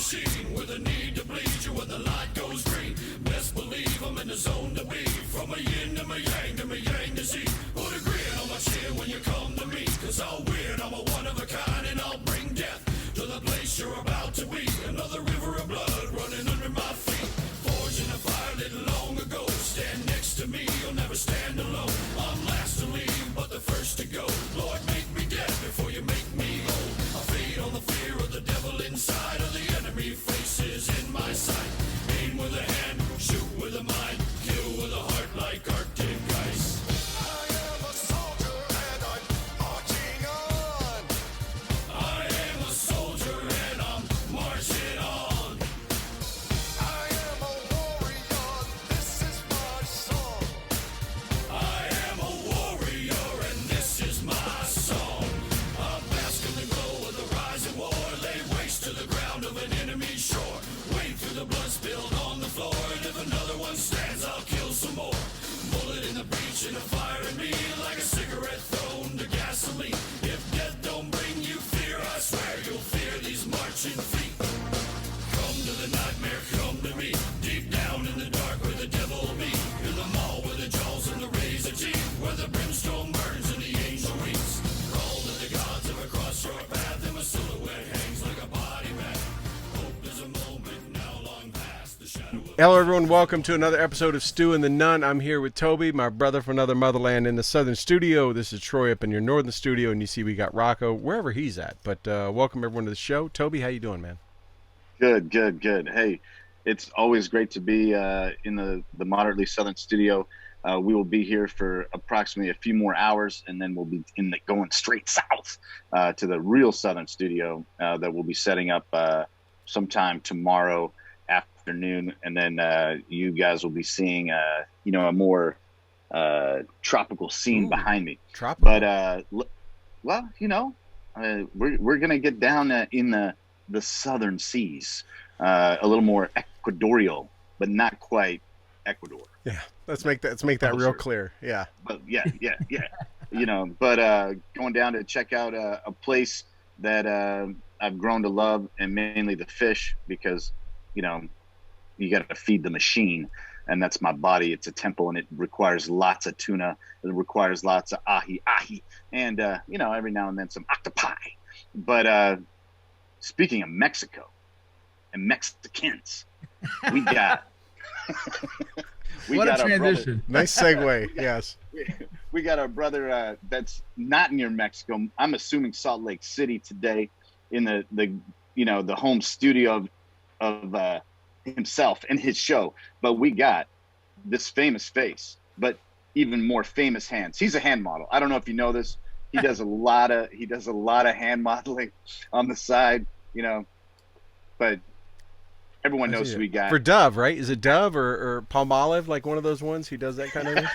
machine with a need to bleed you when the light goes green. Best believe I'm in the zone to be. From a yin to my yang to my yang to Z. Put a grin on my chin when you come to me. Cause I'll win, I'm a one of a kind, and I'll bring death to the place you're about to be. Another river of blood running under my feet. Forged in a fire lit long ago. Stand next to me, you'll never stand alone. I'm last to leave, but the first to go. Lord, make me dead before you make me whole. I feed on the fear of the devil inside of the enemy faces in my sight. Aim with a hand, shoot with a mind, kill with a heart like Arctic ice. I am a soldier and I'm marching on. I am a soldier and I'm marching on. I am a warrior, this is my song. I am a warrior and this is my song. I bask in the glow of the rising war, lay waste to the ground of an enemy shore. Wade through the blood spilled on the floor, and if another one stands, I'll kill some more. Bullet in the breach and a fire in me, like a cigarette thrown to gasoline. If death don't bring you fear, I swear you'll fear these marching feet. Come to the nightmare, come to me. Deep down in the dark where the devil be. In the mall where the jaws and the razor teeth, where the brimstone burns and the angel weeps. Crawl to the gods ever cross your path, and my silhouette hangs like a body bag. Hope is a moment now long past. The shadow of Hello, everyone. Welcome to another episode of Stu and the Nunn. I'm here with Toby, my brother from another motherland, in the southern studio. This is Troy up in your northern studio, and you see we got Rocco wherever he's at. But welcome everyone to the show. Toby, how you doing, man? Good. Hey, it's always great to be in the moderately southern studio. We will be here for approximately a few more hours, and then we'll be going straight south to the real southern studio that we'll be setting up sometime tomorrow afternoon, and then you guys will be seeing a more tropical scene behind me. Tropical. But well, we're gonna get down in the southern seas, a little more equatorial, but not quite Ecuador. Yeah, let's make that real clear. Yeah. But yeah. But going down to check out a place that I've grown to love, and mainly the fish, because you got to feed the machine, and that's my body. It's a temple, and it requires lots of tuna. It requires lots of ahi, and every now and then some octopi. But speaking of Mexico and Mexicans, we got what a transition. Nice segue. Yes. We got our brother that's not near Mexico. I'm assuming Salt Lake City today, in the home studio of himself and his show. But we got this famous face, but even more famous hands. He's a hand model. I don't know if you know this. He does a lot of hand modeling on the side, but everyone knows who we got. For Dove, right? Is it Dove or Palmolive, like one of those ones? He does that kind of thing?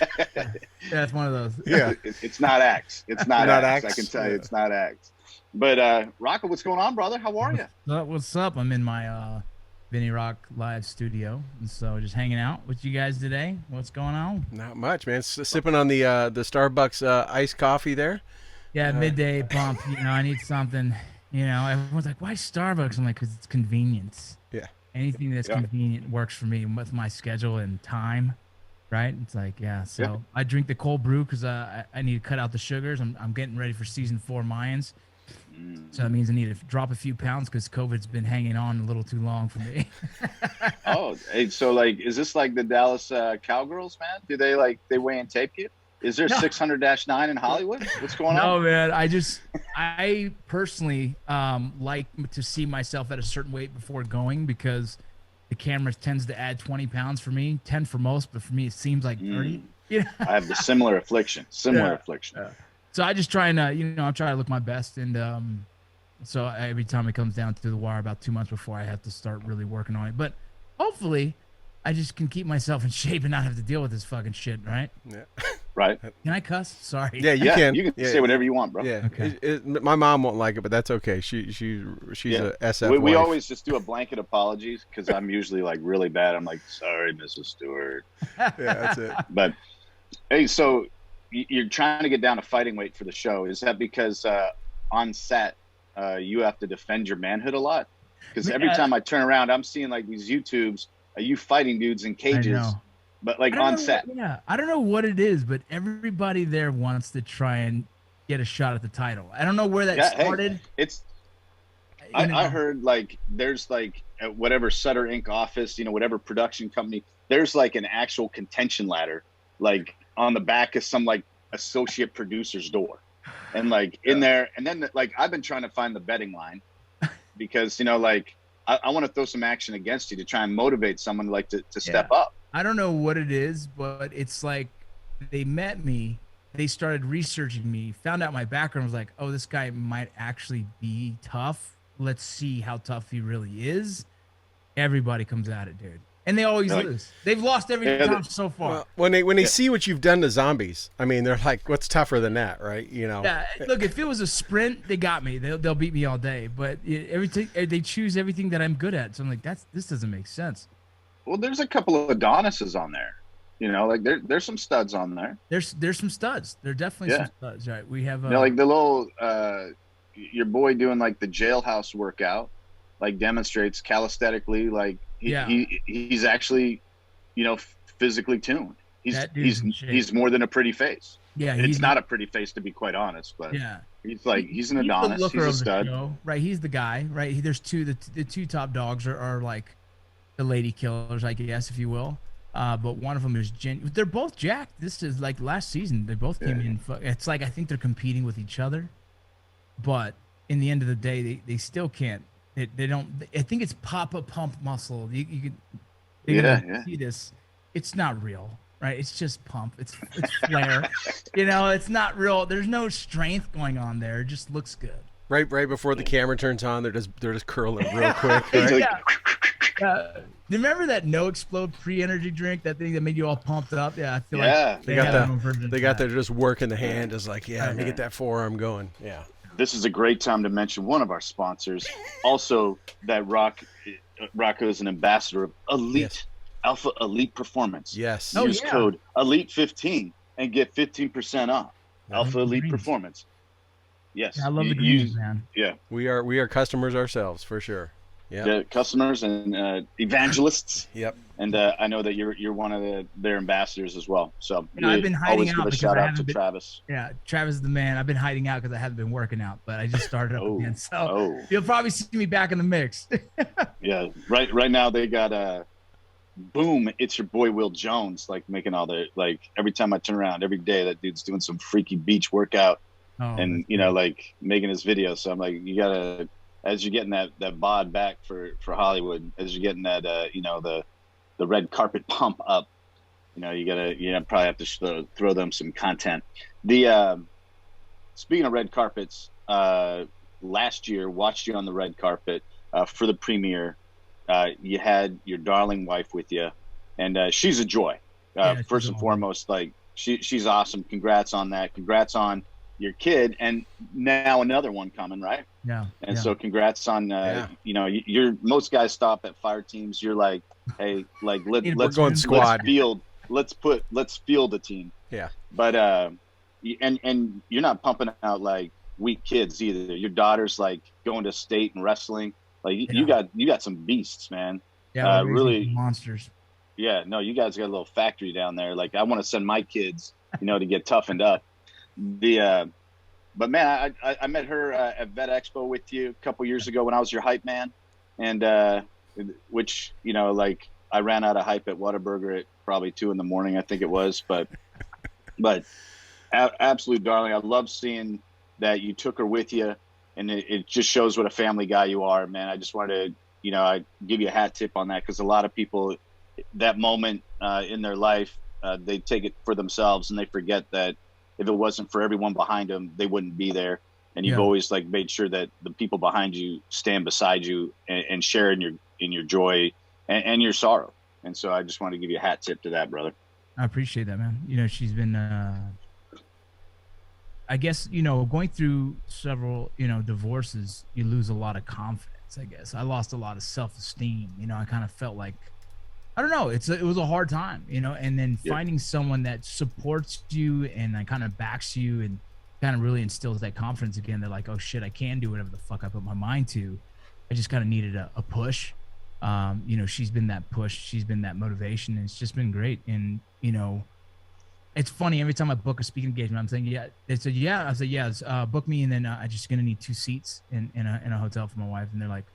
Yeah, it's one of those. Yeah. It's not Axe. It's not Axe. I can tell you it's not Axe. But Rocco, what's going on, brother? How are you? What's up? I'm in my Vinny Rock live studio, and so just hanging out with you guys today. What's going on? Not much, man. Sipping on the Starbucks iced coffee there. Yeah, midday bump. I need something. Everyone's like, "Why Starbucks?" I'm like, "Cause it's convenience." Yeah. Anything that's convenient works for me with my schedule and time, right? It's like, so I drink the cold brew because I need to cut out the sugars. I'm getting ready for season 4 Mayans. So that means I need to drop a few pounds because COVID's been hanging on a little too long for me. Oh, hey, so is this like the Dallas Cowgirls, man? Do they weigh and tape you? Is there 600-9 in Hollywood? What's going on? No, man. I personally like to see myself at a certain weight before going, because the camera tends to add 20 pounds for me, 10 for most, but for me it seems like 30. I have the similar affliction. Yeah. So I just try and I'm trying to look my best, and so every time it comes down to the wire, about 2 months before I have to start really working on it. But hopefully, I just can keep myself in shape and not have to deal with this fucking shit, right? Yeah. Right. Can I cuss? Sorry. Yeah, you can. You can say whatever you want, bro. Yeah. Okay. My mom won't like it, but that's okay. She's a SF. We wife. always just do a blanket apologies, because I'm usually like really bad. I'm like, sorry, Mrs. Stewart. Yeah, that's it. But hey, so you're trying to get down to fighting weight for the show. Is that because on set you have to defend your manhood a lot? Because every time I turn around, I'm seeing like these YouTubes of you fighting dudes in cages, but like on set. I don't know what it is, but everybody there wants to try and get a shot at the title. I don't know where that started. Hey, I heard like there's like at whatever Sutter Inc. office, whatever production company, there's like an actual contention ladder, like on the back of some like associate producer's door, and like in there, and then like I've been trying to find the betting line because like I want to throw some action against you to try and motivate someone like to step up. I don't know what it is, but it's like they met me. They started researching me, found out my background, was like, oh, this guy might actually be tough. Let's see how tough he really is. Everybody comes at it, dude. And they always lose. They've lost every time so far. Well, when they see what you've done to zombies, I mean, they're like, what's tougher than that, right? Yeah, look, if it was a sprint, they got me. They'll beat me all day. But everything they choose everything that I'm good at. So I'm like, this doesn't make sense. Well, there's a couple of Adonises on there. Like there's some studs on there. There's some studs. There are definitely some studs, right? We have like the little your boy doing like the jailhouse workout, like demonstrates calisthenically, like he's actually, physically tuned. He's more than a pretty face. Yeah, it's not a pretty face, to be quite honest, but he's an Adonis. He's a stud, right? He's the guy, right? There's the two top dogs are like the lady killers, I guess, if you will. But one of them is they're both jacked. This is like last season. They both came in. It's like I think they're competing with each other, but in the end of the day, they still can't. They don't. I think it's pump muscle. You can see this. It's not real, right? It's just pump. It's flair. It's not real. There's no strength going on there. It just looks good. Right before the camera turns on, they're just curling real quick. Right? Remember that No Explode pre-energy drink? That thing that made you all pumped up? Yeah, I feel like they got there just working the hand. It's like, let me get that forearm going. Yeah. This is a great time to mention one of our sponsors. Also, that Rocco is an ambassador of Elite Alpha Elite Performance. Yes. Use code Elite15 and get 15% off. Alpha Elite Performance. Yes. I love the greens, man. Yeah. We are customers ourselves for sure. Yeah, customers and evangelists. Yep. And I know that you're one of their ambassadors as well. So I've been hiding out because shout out to Travis. Yeah, Travis is the man. I've been hiding out because I haven't been working out, but I just started up again. So you'll probably see me back in the mix. Yeah, right now they got boom. It's your boy Will Jones, like making all the every time I turn around, every day that dude's doing some freaky beach workout, and like making his videos. So I'm like, you gotta. As you're getting that bod back for Hollywood, as you're getting that the red carpet pump up, you probably have to throw them some content. The speaking of red carpets, last year watched you on the red carpet for the premiere. You had your darling wife with you, and she's a joy. First and foremost, like she's awesome. Congrats on that. Congrats on your kid, and now another one coming, right? And so congrats on you're most guys stop at fire teams. You're like, hey, like let's field a team. But and you're not pumping out like weak kids either. Your daughter's like going to state and wrestling. Like you got some beasts, man. Really monsters. You guys got a little factory down there. Like I want to send my kids to get toughened up. But man, I met her at Vet Expo with you a couple years ago when I was your hype man, and which like I ran out of hype at Whataburger at probably 2 a.m. I think it was, but absolute darling. I love seeing that you took her with you, and it just shows what a family guy you are, man. I just wanted to I give you a hat tip on that, because a lot of people that moment in their life they take it for themselves and they forget that if it wasn't for everyone behind them, they wouldn't be there. And you've always like made sure that the people behind you stand beside you and share in your joy and your sorrow. And so I just want to give you a hat tip to that, brother. I appreciate that, man. She's been, I guess, going through several, divorces, you lose a lot of confidence, I guess. I lost a lot of self-esteem. I kind of felt like, I don't know. It was a hard time, and then finding someone that supports you and kind of backs you and kind of really instills that confidence again. They're like, oh shit, I can do whatever the fuck I put my mind to. I just kind of needed a push. You know, she's been that push, she's been that motivation, and it's just been great. And you know, it's funny, every time I book a speaking engagement, I'm saying, yeah. They said, yeah. I said, yeah, book me, and then I just gonna need 2 seats in a hotel for my wife. And they're like,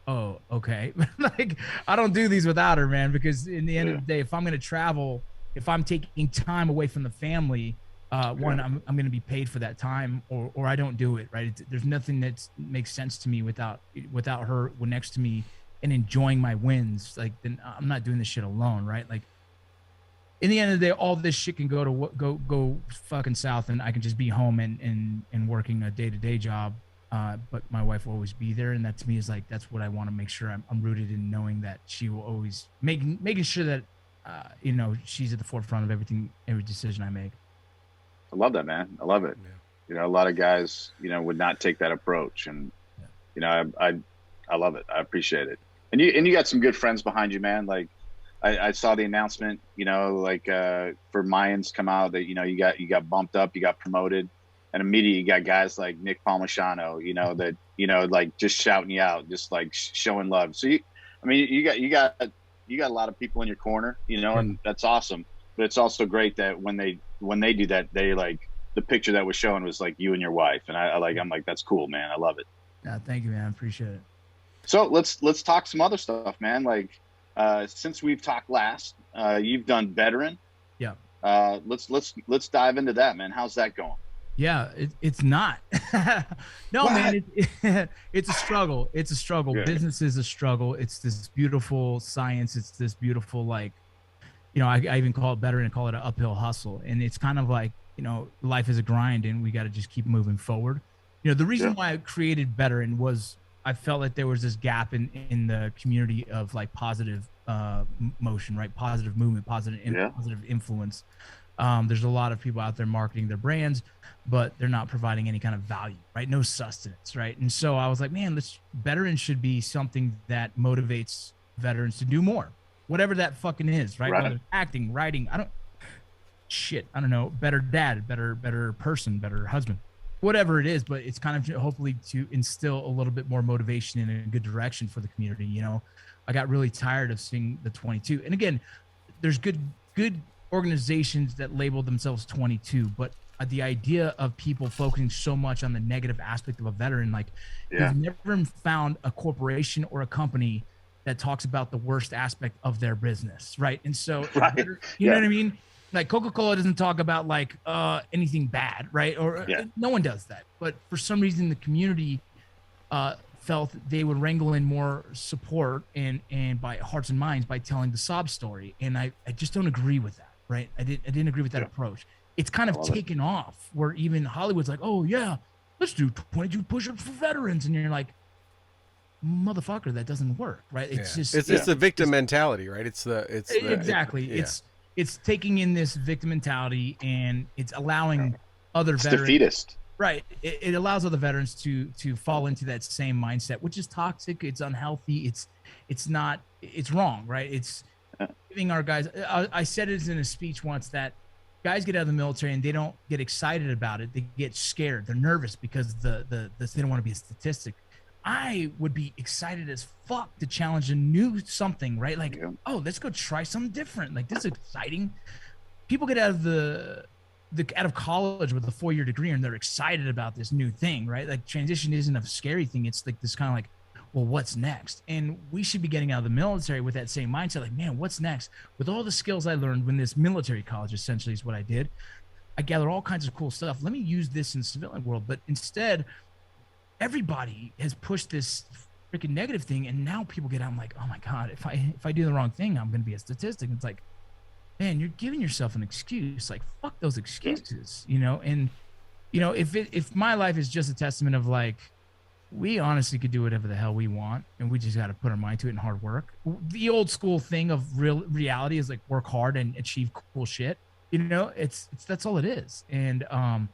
oh, okay. Like, I don't do these without her, man, because in the end of the day, if I'm gonna travel, if I'm taking time away from the family, one, I'm gonna be paid for that time, or I don't do it, right? There's nothing that makes sense to me without her next to me and enjoying my wins. Like, then I'm not doing this shit alone, right? Like, in the end of the day, all this shit can go fucking south, and I can just be home and working a day-to-day job. But my wife will always be there, and that to me is like, that's what I want to make sure I'm rooted in, knowing that she will always making sure that you know, she's at the forefront of every decision I make. I love that, man. I love it. Yeah. You know, a lot of guys, you know, would not take that approach, and you know, I love it. I appreciate it. And you got some good friends behind you, man. Like, I saw the announcement, you know, like for Mayans come out that, you know, you got bumped up, you got promoted, and immediately you got guys like Nick Palmisano, you know, that, you know, like just shouting you out, just like showing love. So you got a lot of people in your corner, you know, and that's awesome. But it's also great that when they do that, they like, the picture that was shown was like you and your wife, and I'm like, that's cool, man. I love it. Yeah, thank you, man. I appreciate it. So let's talk some other stuff, man. Like, since we've talked last, you've done veteran. Yeah. Let's dive into that, man. How's that going? Yeah, it's not. No, what? Man, it's a struggle. It's a struggle. Good. Business is a struggle. It's this beautiful science. It's this beautiful, like, you know, I even call it veteran and call it an uphill hustle. And it's kind of like, you know, life is a grind, and we got to just keep moving forward. You know, the reason why I created veteran was I felt like there was this gap in the community of like positive motion, right? Positive movement, positive influence. There's a lot of people out there marketing their brands, but they're not providing any kind of value, right? No sustenance, right? And so I was like, man, veteran should be something that motivates veterans to do more, whatever that fucking is, right? Whether acting, writing, I don't know, better dad, better person, better husband, whatever it is, but it's kind of hopefully to instill a little bit more motivation in a good direction for the community. You know, I got really tired of seeing the 22, and again, there's good organizations that label themselves 22, but the idea of people focusing so much on the negative aspect of a veteran, like you've never found a corporation or a company that talks about the worst aspect of their business, right? And so, you know what I mean? Like Coca-Cola doesn't talk about like anything bad, right? Or no one does that. But for some reason, the community felt they would wrangle in more support and by hearts and minds by telling the sob story. And I just don't agree with that, right? I didn't agree with that approach. It's kind of taken off where even Hollywood's like, oh yeah, let's do 22 push-ups for veterans, and you're like, motherfucker, that doesn't work, right? It's just it's the victim mentality, right? It's exactly. It's taking in this victim mentality, and it's allowing other veterans, defeatist, right? It allows other veterans to fall into that same mindset, which is toxic. It's unhealthy. It's wrong, right? It's giving our guys. I said it in a speech once that guys get out of the military and they don't get excited about it. They get scared. They're nervous because they don't want to be a statistic. I would be excited as fuck to challenge a new something, right? Like, oh, let's go try something different. Like, this is exciting. People get out of out of college with a 4-year degree, and they're excited about this new thing, right? Like, transition isn't a scary thing. It's like this kind of like, well, what's next? And we should be getting out of the military with that same mindset. Like, man, what's next? With all the skills I learned when this military college essentially is what I did, I gathered all kinds of cool stuff. Let me use this in the civilian world. But instead, everybody has pushed this freaking negative thing, and now people get out. I'm like, oh my God, if I do the wrong thing, I'm going to be a statistic. It's like, man, you're giving yourself an excuse. Like, fuck those excuses, you know? And, you know, if my life is just a testament of like, we honestly could do whatever the hell we want, and we just got to put our mind to it and hard work. The old school thing of reality is like work hard and achieve cool shit. You know, that's all it is. And I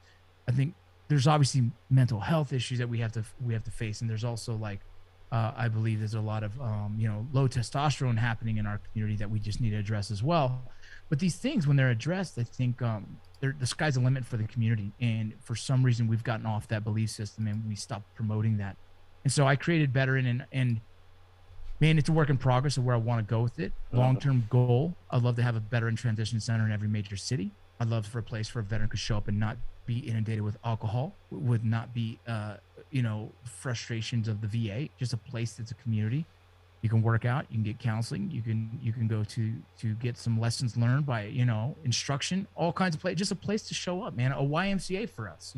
think there's obviously mental health issues that we have to face, and there's also like I believe there's a lot of you know, low testosterone happening in our community that we just need to address as well. But these things, when they're addressed, I think the sky's the limit for the community. And for some reason, we've gotten off that belief system, and we stopped promoting that. And so I created Better and man, it's a work in progress of where I want to go with it. Long-term goal, I'd love to have a veteran transition center in every major city. I'd love for a place where a veteran could show up and not be inundated with alcohol, would not be, frustrations of the VA, just a place that's a community. You can work out, you can get counseling, you can go to get some lessons learned by, instruction, all kinds of places, just a place to show up, man, a YMCA for us,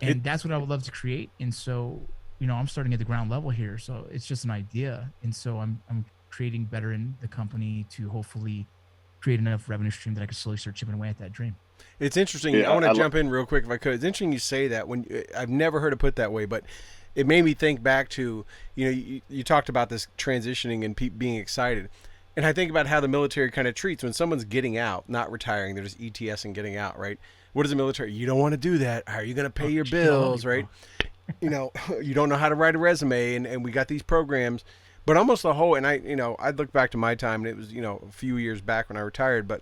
and that's what I would love to create. And so, I'm starting at the ground level here. So it's just an idea. And so I'm creating Better in the company to hopefully create enough revenue stream that I can slowly start chipping away at that dream. It's interesting. I want to jump in real quick if I could. It's interesting you say that. I've never heard it put that way, but it made me think back to, you talked about this transitioning and being excited. And I think about how the military kind of treats when someone's getting out, not retiring, they're just ETS and getting out, right? What is the military? You don't want to do that. How are you going to pay your bills, right? You don't know how to write a resume, and we got these programs, but almost the whole, and I look back to my time, and it was, a few years back when I retired, but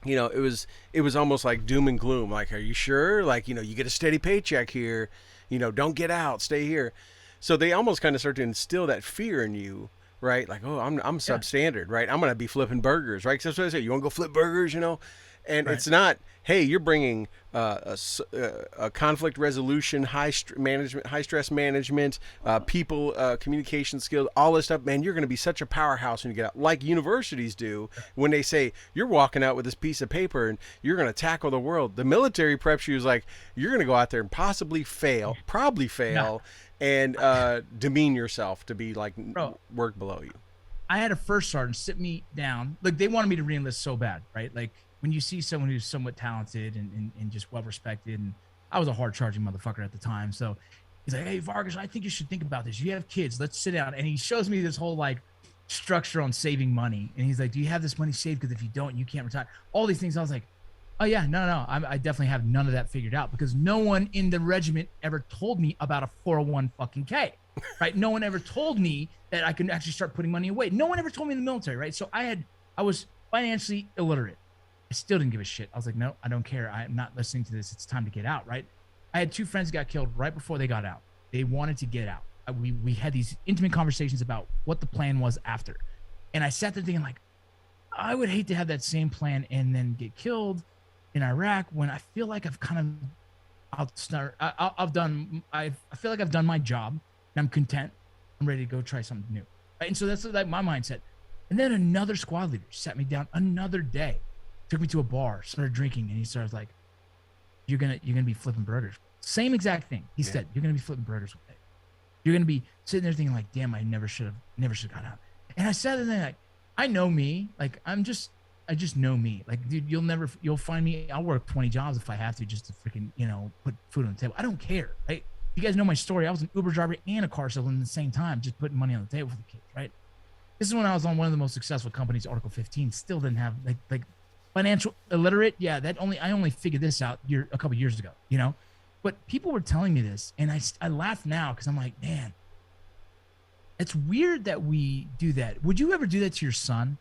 it was almost like doom and gloom. Like, are you sure? Like, you get a steady paycheck here, don't get out, stay here. So they almost kind of start to instill that fear in you, right? Like, oh, I'm substandard, right? I'm going to be flipping burgers, right? Because that's what I say. You want to go flip burgers, And It's not, hey, you're bringing a conflict resolution, high stress management, people communication skills, all this stuff. Man, you're going to be such a powerhouse when you get out, like universities do when they say you're walking out with this piece of paper and you're going to tackle the world. The military preps you is like, you're going to go out there and probably fail, and demean yourself to be like work below you. I had a first sergeant sit me down. Like, they wanted me to re-enlist so bad, right? Like, when you see someone who's somewhat talented and just well-respected, and I was a hard-charging motherfucker at the time. So he's like, hey, Vargas, I think you should think about this. You have kids. Let's sit down. And he shows me this whole, like, structure on saving money. And he's like, do you have this money saved? Because if you don't, you can't retire. All these things. I was like, oh, yeah, no. I definitely have none of that figured out because no one in the regiment ever told me about a 401 fucking K, right? No one ever told me that I could actually start putting money away. No one ever told me in the military, right? So I was financially illiterate. I still didn't give a shit. I was like, no, I don't care. I'm not listening to this. It's time to get out, right? I had two friends that got killed right before they got out. They wanted to get out. We had these intimate conversations about what the plan was after. And I sat there thinking, like, I would hate to have that same plan and then get killed in Iraq when I feel like I've kind of I feel like I've done my job and I'm content. I'm ready to go try something new. Right? And so that's like my mindset. And then another squad leader sat me down another day. Took me to a bar, started drinking, and he started like, "You're gonna be flipping burgers." Same exact thing. He said, "You're gonna be flipping burgers with me. You're gonna be sitting there thinking like, damn, I never should have got out." And I sat there like, I know me. Like I just know me. Like, dude, you'll find me. I'll work 20 jobs if I have to just to freaking put food on the table. I don't care. Right? You guys know my story. I was an Uber driver and a car salesman at the same time, just putting money on the table for the kids. Right? This is when I was on one of the most successful companies, Article 15. Still didn't have like. Financial illiterate, yeah. I only figured this out a couple years ago, But people were telling me this, and I laugh now because I'm like, man, it's weird that we do that. Would you ever do that to your son?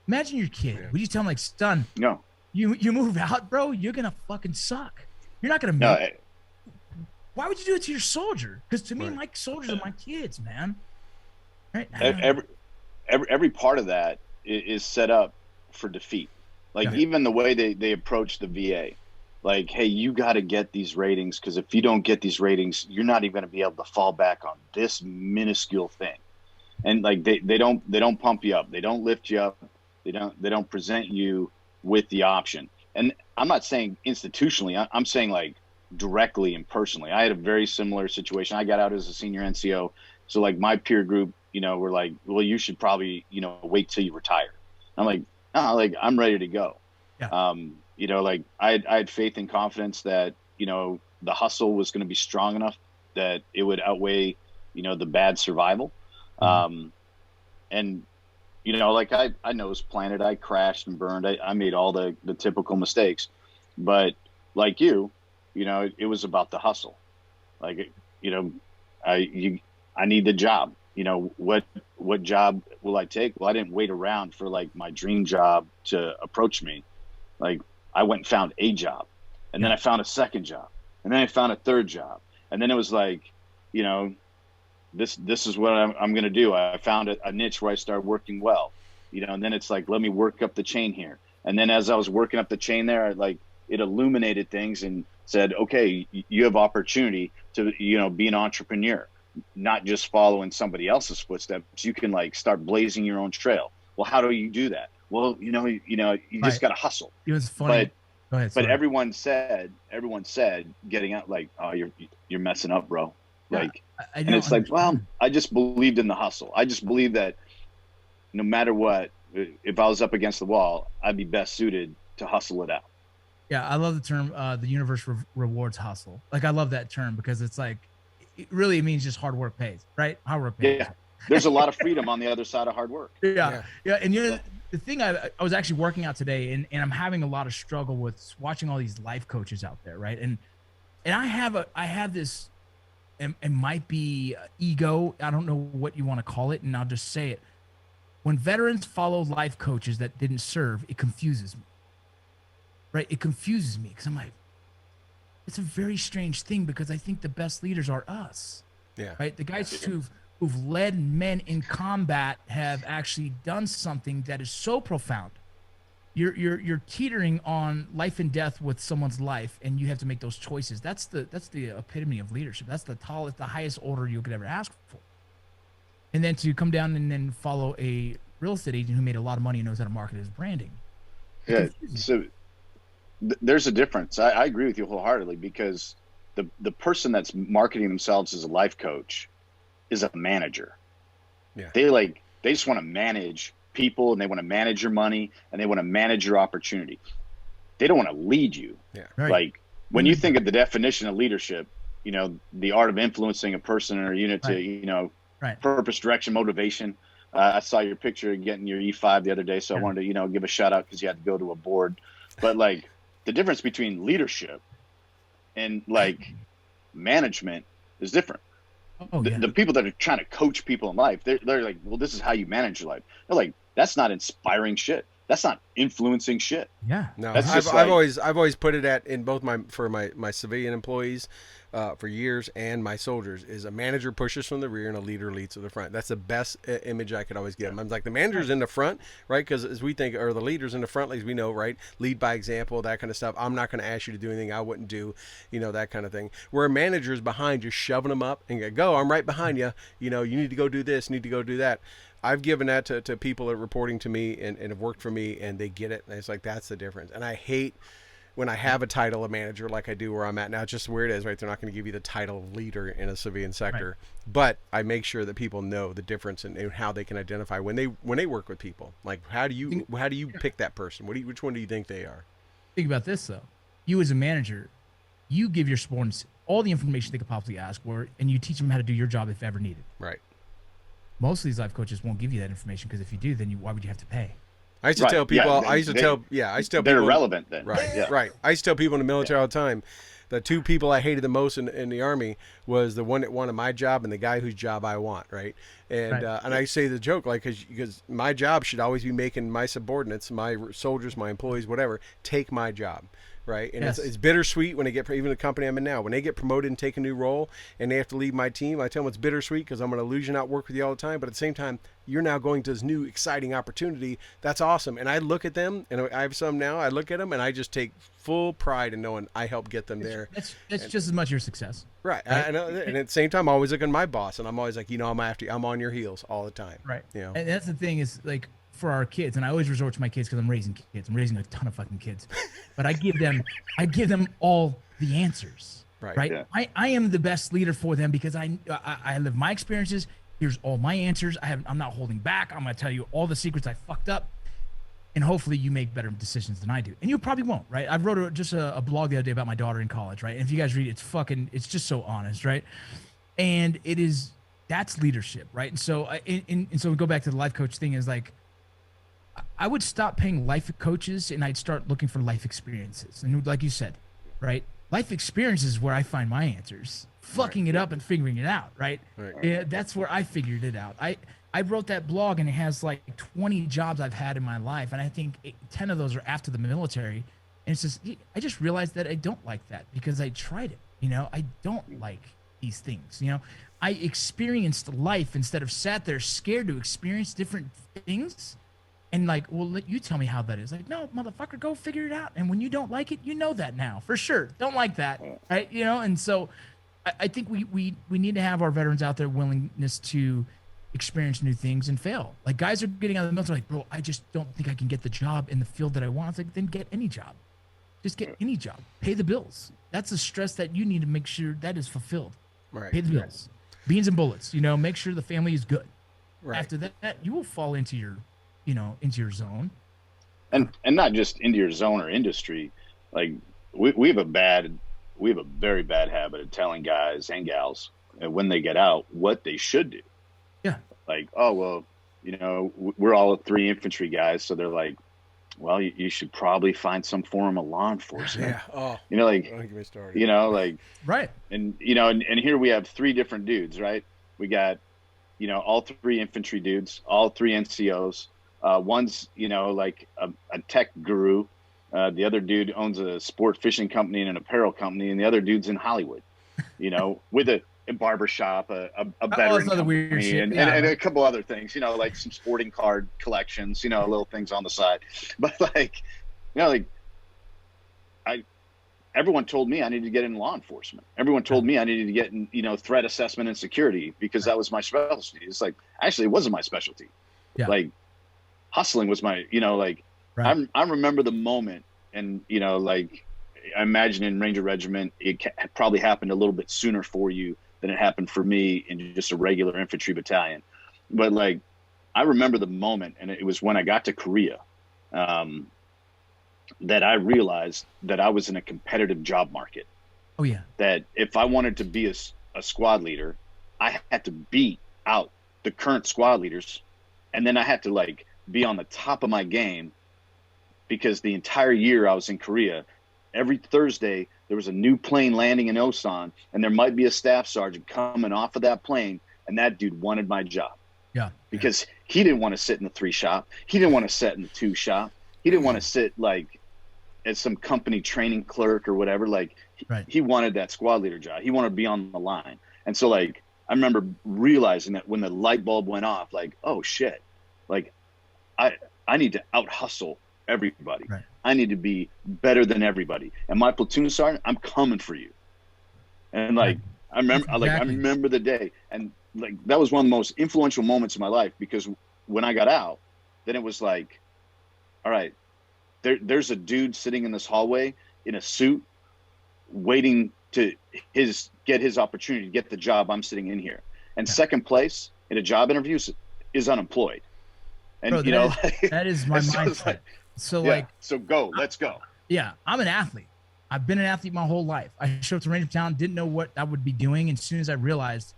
Imagine your kid. Yeah. Would you tell him like, son, no, you move out, bro, you're gonna fucking suck. You're not gonna make it. Why would you do it to your soldier? Because to me, my soldiers are my kids, man. Right? Every part of that is set up for defeat. Like even the way they approach the VA, like, hey, you got to get these ratings because if you don't get these ratings, you're not even going to be able to fall back on this minuscule thing. And like they don't pump you up, they don't lift you up, they don't present you with the option. And I'm not saying institutionally, I'm saying like directly and personally. I had a very similar situation. I got out as a senior NCO, so like my peer group, were like, well, you should probably wait till you retire. I'm like, like I'm ready to go. Yeah. Like I had faith and confidence that, the hustle was going to be strong enough that it would outweigh, the bad survival. And, like I nose planted, I crashed and burned. I made all the typical mistakes, but like it was about the hustle. Like, I need the job. What job will I take? Well, I didn't wait around for like my dream job to approach me. Like I went and found a job, and then I found a second job, and then I found a third job. And then it was like, this is what I'm going to do. I found a niche where I started working well, and then it's like, let me work up the chain here. And then as I was working up the chain there, it illuminated things and said, okay, you have opportunity to, be an entrepreneur, not just following somebody else's footsteps. You can start blazing your own trail. Well, how do you do that? Well, you just got to hustle. It was funny. Go ahead, but everyone said getting out, oh, you're messing up, bro. Yeah, and it's well, I just believed in the hustle. I just believed that no matter what, if I was up against the wall, I'd be best suited to hustle it out. Yeah, I love the term, the universe rewards hustle. I love that term because it's it really means just hard work pays, right? Hard work pays. Yeah, there's a lot of freedom on the other side of hard work. Yeah. And the thing, I was actually working out today, and I'm having a lot of struggle with watching all these life coaches out there, right? And I have this, it might be ego, I don't know what you want to call it, and I'll just say it. When veterans follow life coaches that didn't serve, it confuses me. Right? It confuses me because I'm like, it's a very strange thing because I think the best leaders are us. Yeah. Right? The guys who've led men in combat have actually done something that is so profound. You're teetering on life and death with someone's life, and you have to make those choices. That's the epitome of leadership. That's the highest order you could ever ask for. And then to come down and then follow a real estate agent who made a lot of money and knows how to market his branding. Yeah. So there's a difference. I agree with you wholeheartedly because the person that's marketing themselves as a life coach is a manager. Yeah. They just want to manage people, and they want to manage your money, and they want to manage your opportunity. They don't want to lead you. Yeah. Right. When you think of the definition of leadership, the art of influencing a person or a unit to, right. Purpose, direction, motivation. I saw your picture getting your E5 the other day, so I wanted to, give a shout out because you had to go to a board. But the difference between leadership and management is different. Oh, yeah. The people that are trying to coach people in life, they're like, well, this is how you manage your life. They're like, that's not inspiring shit. That's not influencing shit. Yeah. No, That's just I've always put it at in both my civilian employees for years and my soldiers is a manager pushes from the rear and a leader leads to the front. That's the best image I could always give them. I'm like, the manager's in the front, right? Because as we think, or the leader's in the front, like we know, right? Lead by example, that kind of stuff. I'm not going to ask you to do anything I wouldn't do, that kind of thing. Where a manager is behind you, shoving them up and go, I'm right behind you. You need to go do this, need to go do that. I've given that to people that are reporting to me and have worked for me, and they get it. And it's like, that's the difference. And I hate when I have a title of manager like I do where I'm at now, just where it is, right? They're not going to give you the title of leader in a civilian sector. Right. But I make sure that people know the difference and how they can identify when they work with people. Like, how do you pick that person? Which one do you think they are? Think about this, though. You as a manager, you give your subordinates all the information they could possibly ask for, and you teach them how to do your job if ever needed. Right. Most of these life coaches won't give you that information because if you do, then why would you have to pay? I used to tell people. I used to tell they're people irrelevant then. Right. Yeah. Right. I used to tell people in the military all the time. The two people I hated the most in the Army was the one that wanted my job and the guy whose job I want, right? And and I say the joke because my job should always be making my subordinates, my soldiers, my employees, whatever, take my job. Right. And it's bittersweet when they get, even the company I'm in now, when they get promoted and take a new role and they have to leave my team, I tell them it's bittersweet because I'm going to lose you, not work with you all the time. But at the same time, you're now going to this new exciting opportunity. That's awesome. And I look at them, and I have some now. I look at them and I just take full pride in knowing I helped get them there. That's just as much your success. Right. I know. And at the same time, I always look at my boss, and I'm always like, I'm on your heels all the time. Right. And that's the thing is for our kids, and I always resort to my kids because I'm raising kids. I'm raising a ton of fucking kids, but I give them all the answers. Right. Yeah. I am the best leader for them because I live my experiences. Here's all my answers. I'm not holding back. I'm going to tell you all the secrets I fucked up, and hopefully you make better decisions than I do. And you probably won't, right? I wrote just a blog the other day about my daughter in college, right? And if you guys read it, it's just so honest, right? And that's leadership, right? And so so we go back to the life coach thing is I would stop paying life coaches and I'd start looking for life experiences. And like you said, right? Life experiences is where I find my answers. Fucking it up and figuring it out, right? Yeah, that's where I figured it out. I wrote that blog and it has 20 jobs I've had in my life. And I think 10 of those are after the military. And it's just, I just realized that I don't like that because I tried it. I don't like these things, I experienced life instead of sat there scared to experience different things. And like, well, let you tell me how that is. Like, no, motherfucker, go figure it out. And when you don't like it, you know that now for sure. Don't like that, right? You know. And so, I think we need to have our veterans out there willingness to experience new things and fail. Like guys are getting out of the military, like, bro, I just don't think I can get the job in the field that I want. It's like, then get any job. Just get any job. Pay the bills. That's a stress that you need to make sure that is fulfilled. Right. Pay the bills. Beans and bullets. You know, make sure the family is good. Right. After that, you will fall into your, you know, into your zone. And not just into your zone or industry. Like we have a very bad habit of telling guys and gals when they get out what they should do. Yeah. Like, oh, well, you know, we're all 3 infantry guys. So they're like, well, you should probably find some form of law enforcement. Yeah. Oh, you know, like, don't get me started. you know, like, right. And, you know, and here we have 3 different dudes, right? We got, you know, all 3 infantry dudes, all 3 NCOs. One's, you know, like a tech guru. The other dude owns a sport fishing company and an apparel company. And the other dude's in Hollywood, you know, with a barbershop, a veteran company, and a couple other things, you know, like some sporting card collections, you know, little things on the side. But like, you know, like everyone told me I needed to get in law enforcement. Everyone told me I needed to get in, you know, threat assessment and security because that was my specialty. It's like, actually, it wasn't my specialty. Yeah. Like hustling was my, you know, like I remember the moment, and, you know, like I imagine in Ranger Regiment, it probably happened a little bit sooner for you than it happened for me in just a regular infantry battalion. But like, I remember the moment, and it was when I got to Korea, that I realized that I was in a competitive job market. Oh yeah. That if I wanted to be a squad leader, I had to beat out the current squad leaders. And then I had to like be on the top of my game, because the entire year I was in Korea, every Thursday, there was a new plane landing in Osan, and there might be a staff sergeant coming off of that plane, and that dude wanted my job. Yeah. Because he didn't want to sit in the 3 shop. He didn't want to sit in the 2 shop. He didn't want to sit like as some company training clerk or whatever. Like he wanted that squad leader job. He wanted to be on the line. And so like, I remember realizing that when the light bulb went off, like, oh shit, like I need to out hustle everybody. Right. I need to be better than everybody. And my platoon sergeant, I'm coming for you. And like, I remember the day, and like, that was one of the most influential moments of my life, because when I got out, then it was like, all right, there's a dude sitting in this hallway in a suit waiting to get his opportunity to get the job I'm sitting in here. And second place in a job interview is unemployed. And bro, you know, that is my mindset. So let's go. Yeah, I'm an athlete. I've been an athlete my whole life. I showed up to Range Town, didn't know what I would be doing. And as soon as I realized,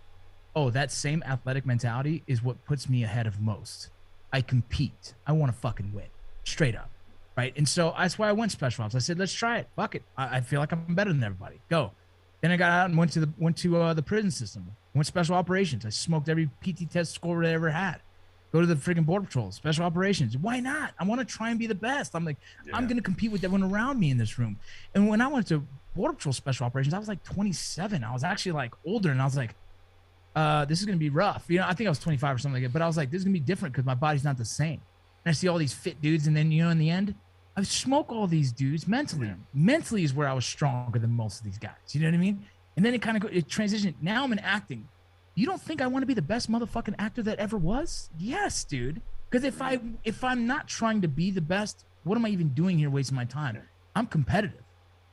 oh, that same athletic mentality is what puts me ahead of most. I compete. I want to fucking win, straight up, right? And so that's why I went special ops. I said, let's try it. Fuck it. I feel like I'm better than everybody. Go. Then I got out and went to the prison system. Went special operations. I smoked every PT test score I ever had. Go to the freaking border patrol, special operations. Why not? I want to try and be the best. I'm like, I'm going to compete with everyone around me in this room. And when I went to border patrol special operations, I was like 27. I was actually like older, and I was like, this is going to be rough. You know, I think I was 25 or something like that, but I was like, this is going to be different because my body's not the same. And I see all these fit dudes, and then, you know, in the end, I smoke all these dudes mentally. Yeah. Mentally is where I was stronger than most of these guys. You know what I mean? And then it transitioned. Now I'm in acting. You don't think I want to be the best motherfucking actor that ever was? Yes, dude. Because if I'm not trying to be the best, what am I even doing here wasting my time? I'm competitive.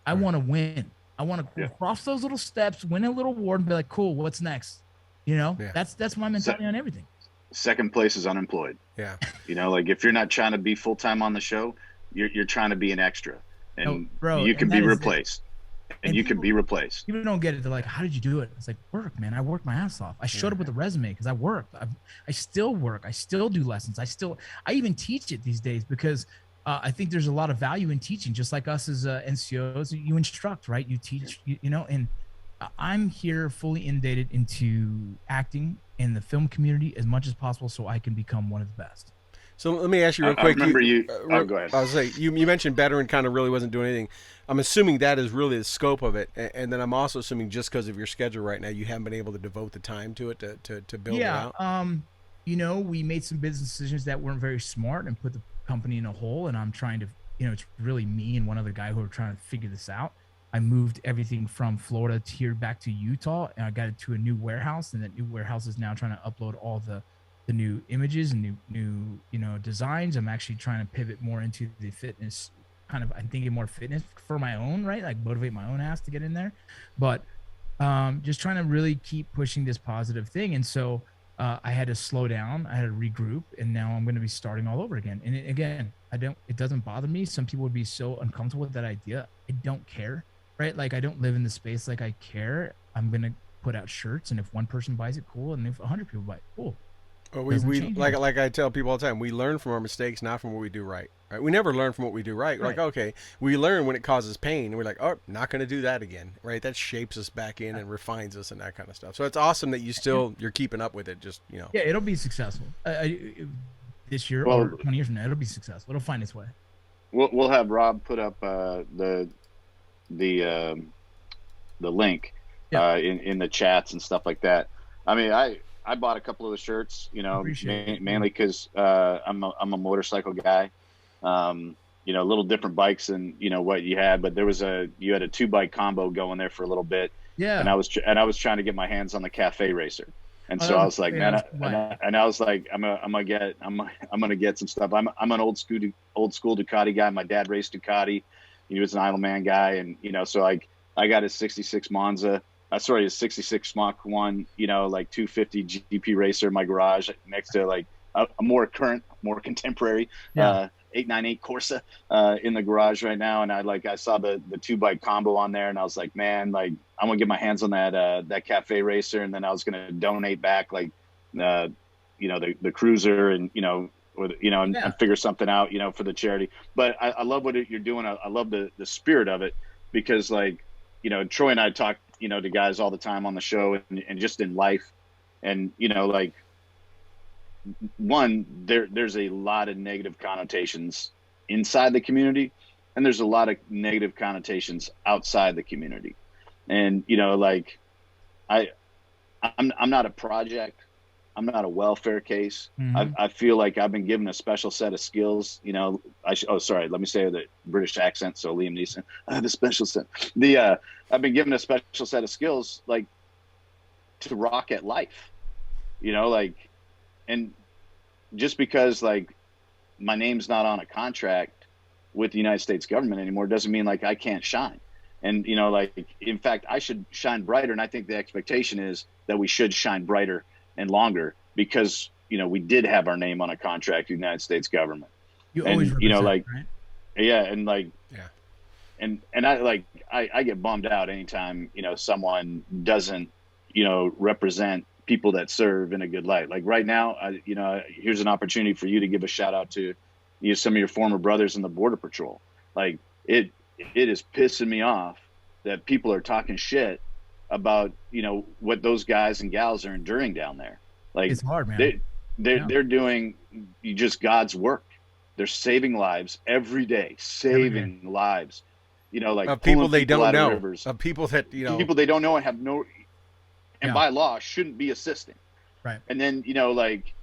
I want to win. I want to cross those little steps, win a little award, and be like, cool, what's next? You know, that's my mentality on everything. Second place is unemployed. Yeah. You know, like if you're not trying to be full-time on the show, you're trying to be an extra, and you can be replaced. And you can be replaced. People don't get it. They're like, how did you do it? It's like, work, man. I worked my ass off. I showed up with a resume because I worked. I still work. I still do lessons. I even teach it these days because I think there's a lot of value in teaching. Just like us as NCOs, you instruct, right? You teach, you know, and I'm here fully inundated into acting in the film community as much as possible so I can become one of the best. So let me ask you real I quick. remember you. Oh, go ahead. I was like, you mentioned veteran kind of really wasn't doing anything. I'm assuming that is really the scope of it, and then I'm also assuming just because of your schedule right now, you haven't been able to devote the time to it to build it out. You know, we made some business decisions that weren't very smart and put the company in a hole. And I'm trying to, you know, it's really me and one other guy who are trying to figure this out. I moved everything from Florida here back to Utah, and I got it to a new warehouse, and that new warehouse is now trying to upload all the new images and new you know designs. I'm actually trying to pivot more into the fitness kind of. I'm thinking more fitness for my own, right? Like motivate my own ass to get in there, but just trying to really keep pushing this positive thing. And so I had to slow down, I had to regroup, and now I'm going to be starting all over again. And again, it doesn't bother me. Some people would be so uncomfortable with that idea. I don't care, right? Like I don't live in the space like I care. I'm going to put out shirts, and if one person buys it, cool. And if 100 people buy it, cool. Well, we like I tell people all the time, we learn from our mistakes, not from what we do right. Right? We never learn from what we do right. We're like, okay, we learn when it causes pain, and we're like, oh, not going to do that again, right? That shapes us back in and refines us and that kind of stuff. So it's awesome that you're keeping up with it. Just yeah, it'll be successful this year or 20 years from now. It'll be successful. It'll find its way. We'll have Rob put up the link in the chats and stuff like that. I mean, I bought a couple of the shirts, you know, mainly because I'm a motorcycle guy. You know, a little different bikes than you know what you had, but you had a 2-bike combo going there for a to Yeah. And I was trying to get my hands on the Cafe Racer, and so I was like, man, I was like, I'm gonna get some stuff. I'm an old school Ducati guy. My dad raced Ducati. He was an Isleman guy, and you know, so like I got his '66 Monza. His 66 Mach 1, you know, like 250 GP racer in my garage next to like a more current, more contemporary 898 Corsa in the garage right now. And I saw the 2-bike combo on there, and I was like, man, like I'm gonna get my hands on that Cafe Racer, and then I was gonna donate back like you know the cruiser and you know and figure something out, you know, for the charity. But I love what you're doing. I love the spirit of it, because like, you know, Troy and I talk, you know, to guys all the time on the show and just in life. And, you know, like there's a lot of negative connotations inside the community, and there's a lot of negative connotations outside the community. And, you know, like I'm not a project. I'm not a welfare case. Mm-hmm. I feel like I've been given a special set of skills. You know, let me say the British accent. So Liam Neeson, I have a special set. I've been given a special set of skills, like to rock at life. You know, like, and just because like my name's not on a contract with the United States government anymore doesn't mean like I can't shine. And you know, like in fact, I should shine brighter. And I think the expectation is that we should shine brighter and longer, because you know we did have our name on a contract with the United States government. Always you know, like right? and I get bummed out anytime you know someone doesn't you know represent people that serve in a good light. Like right now, you know, here's an opportunity for you to give a shout out to you know, some of your former brothers in the Border Patrol. Like it is pissing me off that people are talking shit about you know what those guys and gals are enduring down there. Like it's hard, man. They're doing just God's work. They're saving lives every day, saving lives. You know, like of people they don't know, rivers, of people that you know, people they don't know and have no, and by law shouldn't be assisting. Right. And then you know, like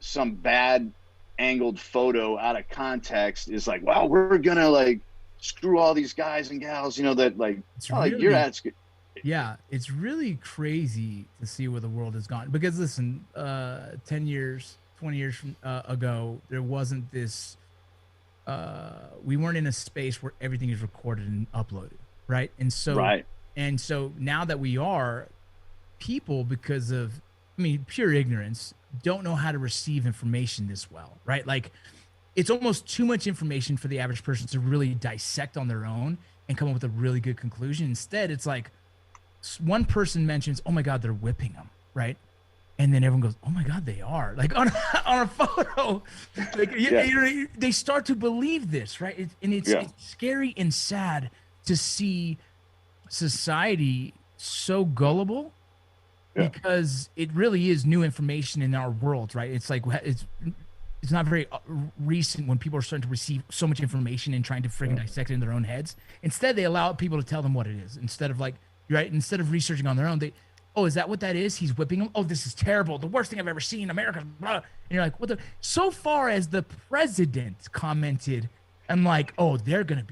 some bad angled photo out of context is like, wow, we're gonna like screw all these guys and gals. You know that like, you're at. Yeah, it's really crazy to see where the world has gone. Because listen, 10 years, 20 years from, ago, there wasn't this. We weren't in a space where everything is recorded and uploaded, right? And so now that we are, people, because of pure ignorance, don't know how to receive information this well, right? Like, it's almost too much information for the average person to really dissect on their own and come up with a really good conclusion. Instead, it's like, one person mentions, oh my God, they're whipping them, right? And then everyone goes, oh my God, they are. Like on a photo, like they start to believe this, right? It's scary and sad to see society so gullible, because it really is new information in our world, right? It's like it's not very recent when people are starting to receive so much information and trying to freaking dissect it in their own heads. Instead, they allow people to tell them what it is instead of instead of researching on their own. Oh, is that what that is? He's whipping them. Oh, this is terrible. The worst thing I've ever seen. America. Blah. And you're like, what the? So far as the president commented, I'm like, oh, we're going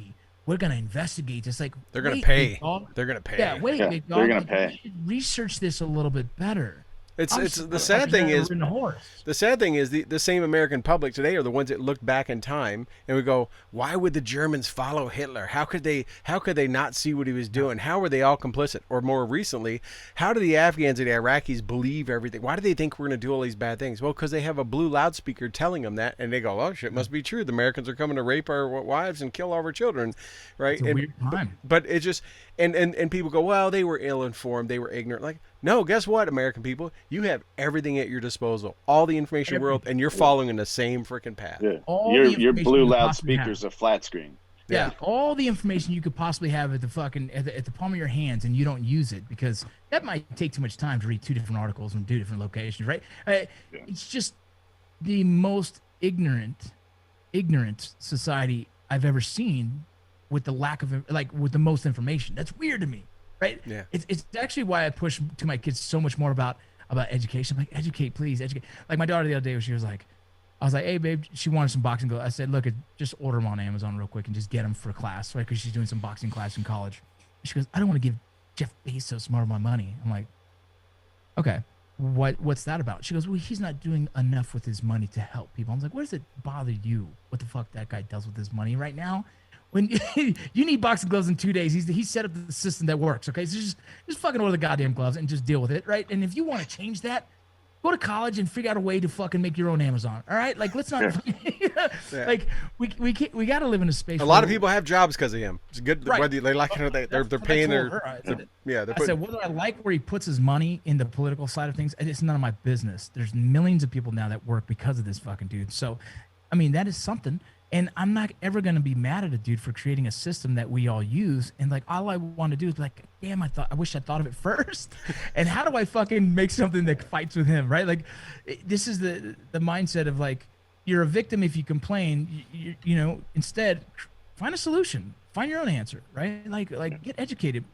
to investigate this. Like, they're going to pay. They're going to pay. Yeah, wait, big dog. They're going to pay. We should research this a little bit better. It's the sad thing is the same American public today are the ones that look back in time and we go, why would the Germans follow Hitler? How could they not see what he was doing? How were they all complicit? Or more recently, how do the Afghans and the Iraqis believe everything? Why do they think we're going to do all these bad things? Well, because they have a blue loudspeaker telling them that, and they go, oh shit, must be true. The Americans are coming to rape our wives and kill all our children, right? It's a weird time. But it just and people go, well, they were ill-informed, they were ignorant. Like, no, guess what, American people? You have everything at your disposal, all the information in the world, and you're following in the same freaking path. Yeah. Your blue loudspeaker's a flat screen. Yeah, all the information you could possibly have at the palm of your hands, and you don't use it because that might take too much time to read 2 different articles from 2 different locations, right? It's just the most ignorant society I've ever seen with the lack of with the most information. That's weird to me, right? Yeah. It's actually why I push to my kids so much more about education. I'm like, educate, please, educate. Like my daughter the other day, she was like, I was like, hey, babe, she wanted some boxing gloves. I said, look, just order them on Amazon real quick and just get them for class, right? Because she's doing some boxing class in college. She goes, I don't want to give Jeff Bezos more of my money. I'm like, okay, what's that about? She goes, well, he's not doing enough with his money to help people. I was like, what does it bother you what the fuck that guy does with his money right now? When you need boxing gloves in 2 days, he's set up the system that works, okay? So just fucking order the goddamn gloves and just deal with it, right? And if you want to change that, go to college and figure out a way to fucking make your own Amazon. All right, like let's not like we got to live in a space. A lot of people have jobs because of him. It's good whether they like it or they're paying their. I said whether I like where he puts his money in the political side of things, it's none of my business. There's millions of people now that work because of this fucking dude. So, I mean that is something. And I'm not ever going to be mad at a dude for creating a system that we all use. And like, all I want to do is like, damn, I wish I thought of it first. And how do I fucking make something that fights with him? Right. Like this is the mindset of like, you're a victim if you complain, you know, instead find a solution, find your own answer. Right. Like get educated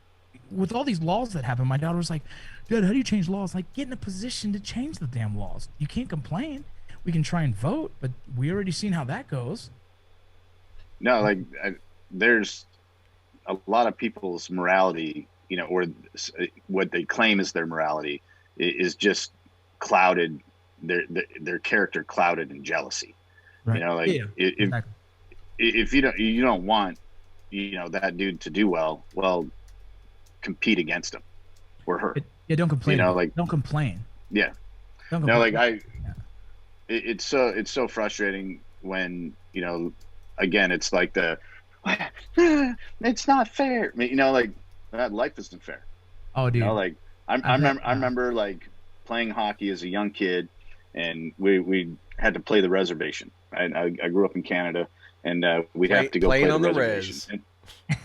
with all these laws that happen. My daughter was like, Dad, how do you change laws? Like get in a position to change the damn laws. You can't complain. We can try and vote, but we already seen how that goes. No, like there's a lot of people's morality, you know, or what they claim is their morality is just clouded, their character clouded in jealousy. Right. You know, like if you don't want, you know, that dude to do well, compete against him or her. Don't complain. You know, like don't complain. Yeah. Don't complain. No, like it's so frustrating when, you know, again, it's like it's not fair. You know, like life isn't fair. Oh, dude. You know, like I remember like playing hockey as a young kid, and we had to play the reservation. I grew up in Canada, and we'd have to go play on the reservation.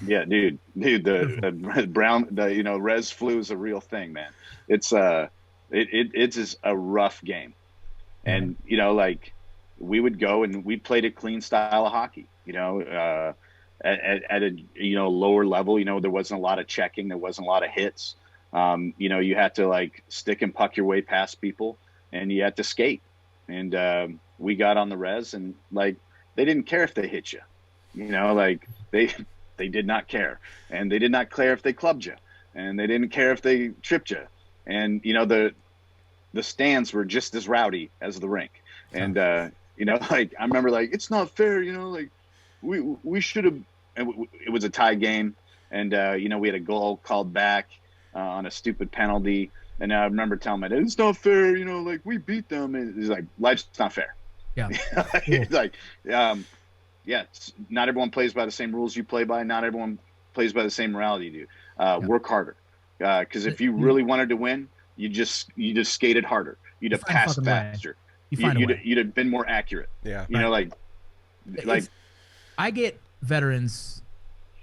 Yeah, dude, the brown, you know, res flu is a real thing, man. It's just a rough game, and you know, like. We would go and we played a clean style of hockey, you know, at a, you know, lower level. You know, there wasn't a lot of checking. There wasn't a lot of hits. You know, you had to like stick and puck your way past people and you had to skate. And we got on the res and like, they didn't care if they hit you, you know, like they did not care. And they did not care if they clubbed you and they didn't care if they tripped you. And, you know, the stands were just as rowdy as the rink. And, you know, like I remember, like it's not fair. You know, like we should have. It was a tie game, and you know we had a goal called back on a stupid penalty. And I remember telling my dad, "It's not fair." You know, like we beat them. And he's like, "Life's not fair." Yeah. It's like, yeah, not everyone plays by the same rules you play by. Not everyone plays by the same morality you do. Work harder, because if you really wanted to win, you just skated harder. You'd have passed faster. You'd have been more accurate. Yeah. You know, like I get veterans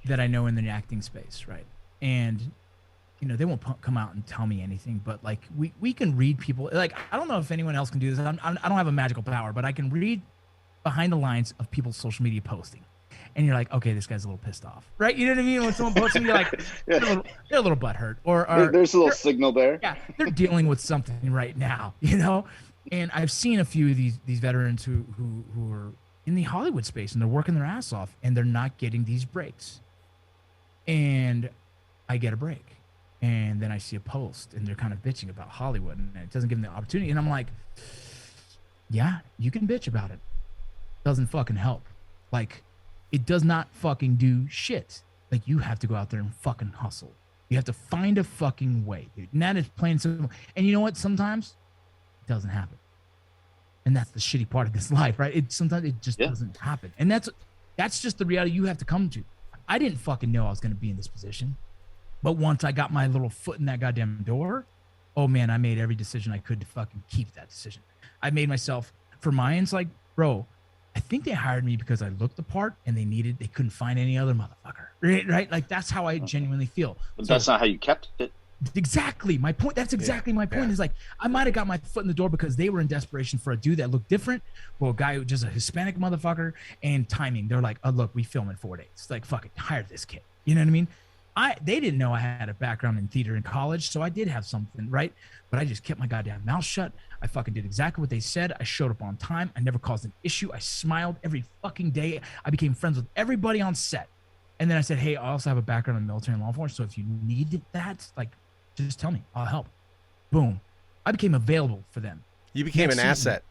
that I know in the acting space, right? And you know, they won't come out and tell me anything, but like we can read people. Like I don't know if anyone else can do this. I don't have a magical power, but I can read behind the lines of people's social media posting. And you're like, okay, this guy's a little pissed off, right? You know what I mean? When someone posts, you're like, they're a little butthurt, or there's a little signal there. Yeah, they're dealing with something right now, you know. And I've seen a few of these veterans who are in the Hollywood space and they're working their ass off and they're not getting these breaks. And I get a break, and then I see a post and they're kind of bitching about Hollywood and it doesn't give them the opportunity. And I'm like, yeah, you can bitch about it. Doesn't fucking help. Like, it does not fucking do shit. Like, you have to go out there and fucking hustle. You have to find a fucking way, dude. And that is plain and simple. And you know what? Sometimes it doesn't happen. And that's the shitty part of this life, right? Sometimes it just doesn't happen. And that's just the reality you have to come to. I didn't fucking know I was going to be in this position. But once I got my little foot in that goddamn door, oh man, I made every decision I could to fucking keep that decision. I made myself, for Mayans, like, bro, I think they hired me because I looked the part and they couldn't find any other motherfucker. Right? Like, that's how I genuinely feel. But that's not how you kept it. Exactly. My point. That's exactly my point is, like, I might have got my foot in the door because they were in desperation for a dude that looked different. Well, a guy who just a Hispanic motherfucker, and timing. They're like, oh, look, we film in 4 days. It's like, fucking hire this kid. You know what I mean? They didn't know I had a background in theater in college, so I did have something, right? But I just kept my goddamn mouth shut. I fucking did exactly what they said. I showed up on time. I never caused an issue. I smiled every fucking day. I became friends with everybody on set. And then I said, hey, I also have a background in military and law enforcement, so if you need that, like, just tell me. I'll help. Boom. I became available for them. You became an asset.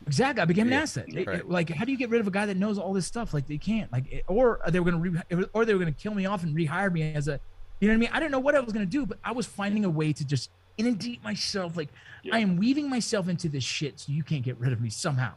Exactly. I became an asset. Right. Like, how do you get rid of a guy that knows all this stuff? Like, they can't. Like, or they were gonna kill me off and rehire me as a, you know what I mean? I didn't know what I was gonna do, but I was finding a way to just inundate myself. Like, I am weaving myself into this shit, so you can't get rid of me somehow.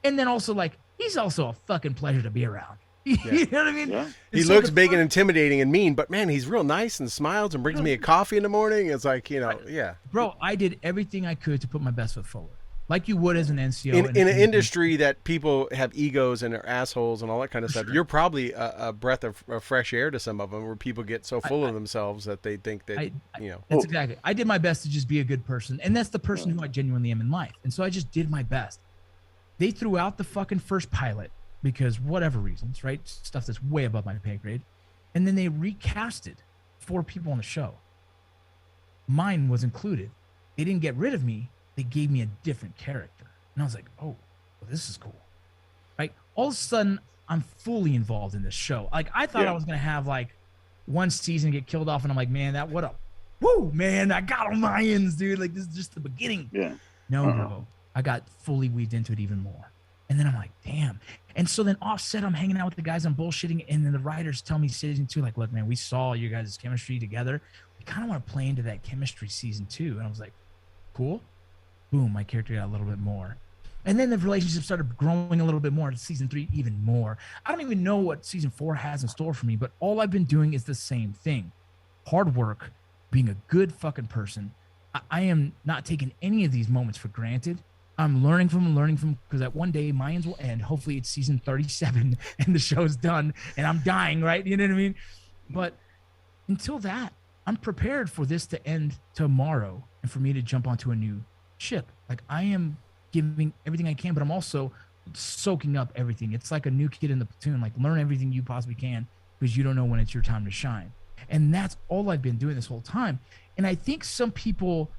And then also, like, he's also a fucking pleasure to be around. You know what I mean? Yeah. He looks big and intimidating and mean, but man, he's real nice and smiles and brings me a coffee in the morning. It's like, you know, Bro, I did everything I could to put my best foot forward. Like you would as an NCO. In an industry that people have egos and are assholes and all that kind of stuff, you're probably a breath of fresh air to some of them, where people get so full of themselves that they think that, you know. That's exactly. I did my best to just be a good person. And that's the person who I genuinely am in life. And so I just did my best. They threw out the fucking first pilot because whatever reasons, right? Stuff that's way above my pay grade. And then they recasted 4 people on the show. Mine was included. They didn't get rid of me. They gave me a different character. And I was like, oh, well, this is cool. Right? All of a sudden, I'm fully involved in this show. Like, I thought I was going to have, like, one season get killed off, and I'm like, man, woo, man, I got on Mayans, dude. Like, this is just the beginning. Yeah. No, bro. I got fully weaved into it even more. And then I'm like, damn. And so then offset, I'm hanging out with the guys, I'm bullshitting. And then the writers tell me season 2, like, look, man, we saw you guys' chemistry together. We kind of want to play into that chemistry season 2. And I was like, cool. Boom, my character got a little bit more. And then the relationship started growing a little bit more. Season 3, even more. I don't even know what season 4 has in store for me, but all I've been doing is the same thing. Hard work, being a good fucking person. I am not taking any of these moments for granted. I'm learning from because that one day Mayans will end. Hopefully it's season 37 and the show's done and I'm dying, right? You know what I mean? But until that, I'm prepared for this to end tomorrow and for me to jump onto a new ship. Like, I am giving everything I can, but I'm also soaking up everything. It's like a new kid in the platoon. Like, learn everything you possibly can because you don't know when it's your time to shine. And that's all I've been doing this whole time. And I think some people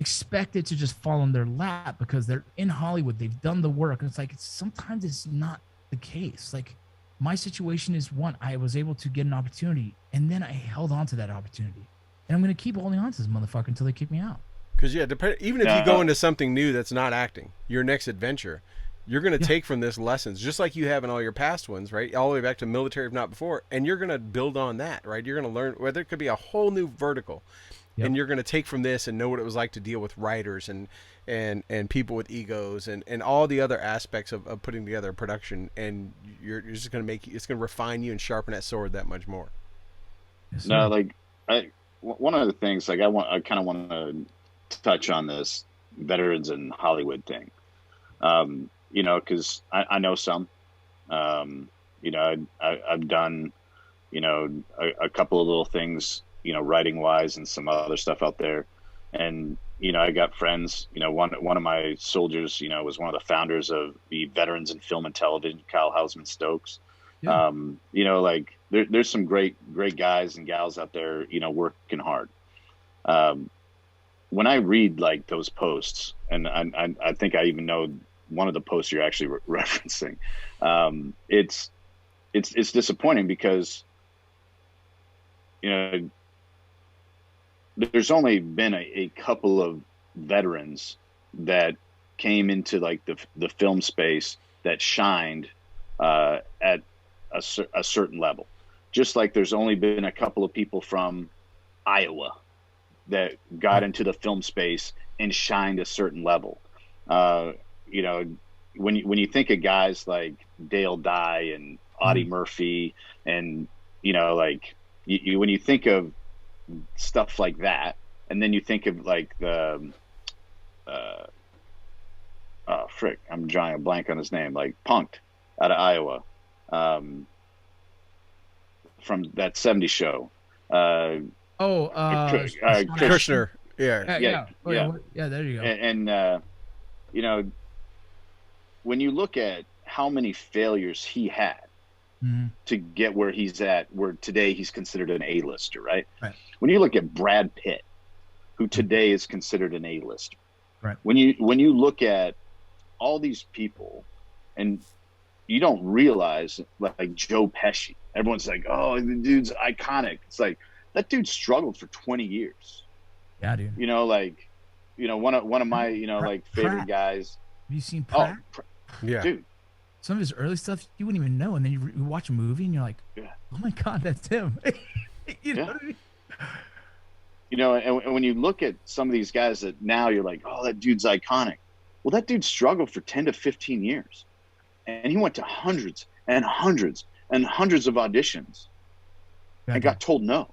expect it to just fall in their lap because they're in Hollywood. They've done the work. And it's like, sometimes it's not the case. Like, my situation is one, I was able to get an opportunity and then I held on to that opportunity. And I'm going to keep holding on to this motherfucker until they kick me out. Because, even if you go into something new that's not acting, your next adventure, you're going to take from this lessons, just like you have in all your past ones, right? All the way back to military, if not before. And you're going to build on that, right? You're going to learn, whether it could be a whole new vertical. Yep. And you're going to take from this and know what it was like to deal with writers and people with egos and all the other aspects of putting together a production. And you're just going to it's going to refine you and sharpen that sword that much more. Yes, no, like, one of the things, like, I kind of want to touch on this veterans in Hollywood thing. You know, because I know some, you know, I've done, you know, a couple of little things, you know, writing wise and some other stuff out there. And, I got friends. One of my soldiers, was one of the founders of the Veterans in Film and Television, Kyle Hausman Stokes. Yeah. Like there's some great guys and gals out there, working hard. When I read like those posts, and I think I even know one of the posts you're actually referencing, it's disappointing because there's only been a couple of veterans that came into like the film space that shined at a certain level. Just like there's only been a couple of people from Iowa that got into the film space and shined a certain level. When you think of guys like Dale Dye and Audie Murphy, and like when you think of stuff like that, and then you think of like the I'm drawing a blank on his name, like Punked out of Iowa, from that 70s show. Kushner. Yeah. There you go. And when you look at how many failures he had to get where he's at, where today he's considered an A-lister, right? When you look at Brad Pitt, who today is considered an A-lister, right? When you look at all these people, and you don't realize, like Joe Pesci, everyone's like, oh, the dude's iconic. It's like, that dude struggled for 20 years. Yeah, dude. One of my, like favorite guys. Have you seen Pratt? Yeah. Dude. Some of his early stuff you wouldn't even know, and then you watch a movie and you're like, oh my God, that's him. You know what I mean? And when you look at some of these guys that now you're like, oh, that dude's iconic. Well, that dude struggled for 10 to 15 years. And he went to hundreds and hundreds and hundreds of auditions and got told no.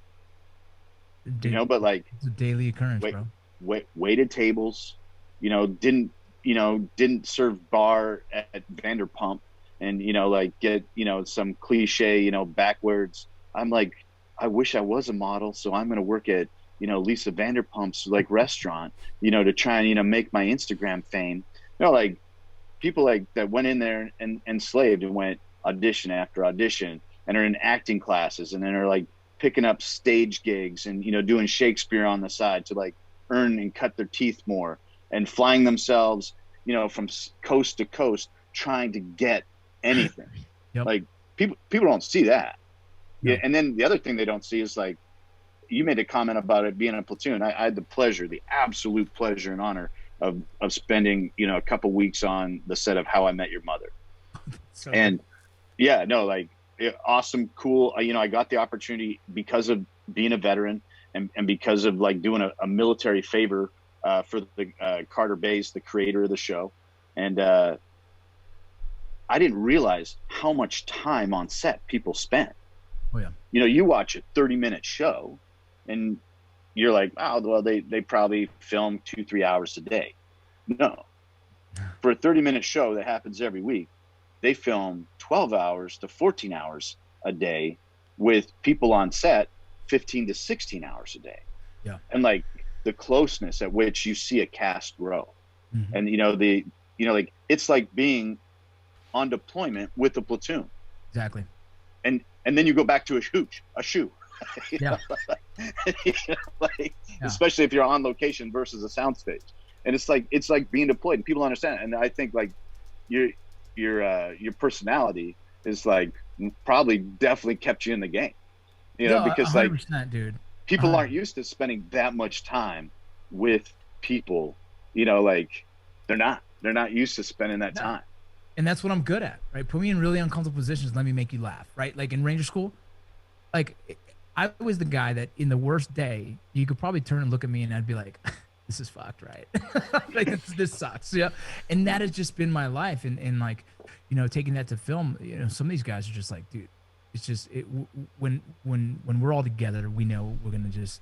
But like, it's a daily occurrence, bro. Waited tables, didn't serve bar at Vanderpump, and like get some cliche backwards. I'm like, I wish I was a model, so I'm gonna work at Lisa Vanderpump's like restaurant, to try and make my Instagram fame. Like people like that went in there and enslaved and went audition after audition and are in acting classes, and then are like picking up stage gigs and doing Shakespeare on the side to like earn and cut their teeth more, and flying themselves from coast to coast trying to get anything. Yep. Like people don't see that. No. Yeah. And then the other thing they don't see is, like, you made a comment about it being a platoon. I had the absolute pleasure and honor of spending a couple weeks on the set of How I Met Your Mother. And awesome, cool. I got the opportunity because of being a veteran and because of like doing a military favor for the Carter Bays, the creator of the show. And I didn't realize how much time on set people spent. Oh yeah. You watch a 30-minute show and you're like, oh, well, they probably film 2-3 hours a day. No. For a 30-minute show that happens every week, they film 12 hours to 14 hours a day with people on set 15 to 16 hours a day. Yeah. And like the closeness at which you see a cast grow. Mm-hmm. And like it's like being on deployment with a platoon. Exactly. And then you go back to a shoe. Yeah. Especially if you're on location versus a soundstage. And it's like being deployed, and people understand. And I think like your personality is like probably definitely kept you in the game, because like dude, people aren't used to spending that much time with people, like they're not used to spending that time. And that's what I'm good at, right? Put me in really uncomfortable positions. Let me make you laugh, right? Like in Ranger School, like I was the guy that in the worst day, you could probably turn and look at me and I'd be like, this is fucked, right? Like this sucks. Yeah. And that has just been my life. And like, taking that to film, some of these guys are just like, dude, it's just when we're all together, we know we're going to just,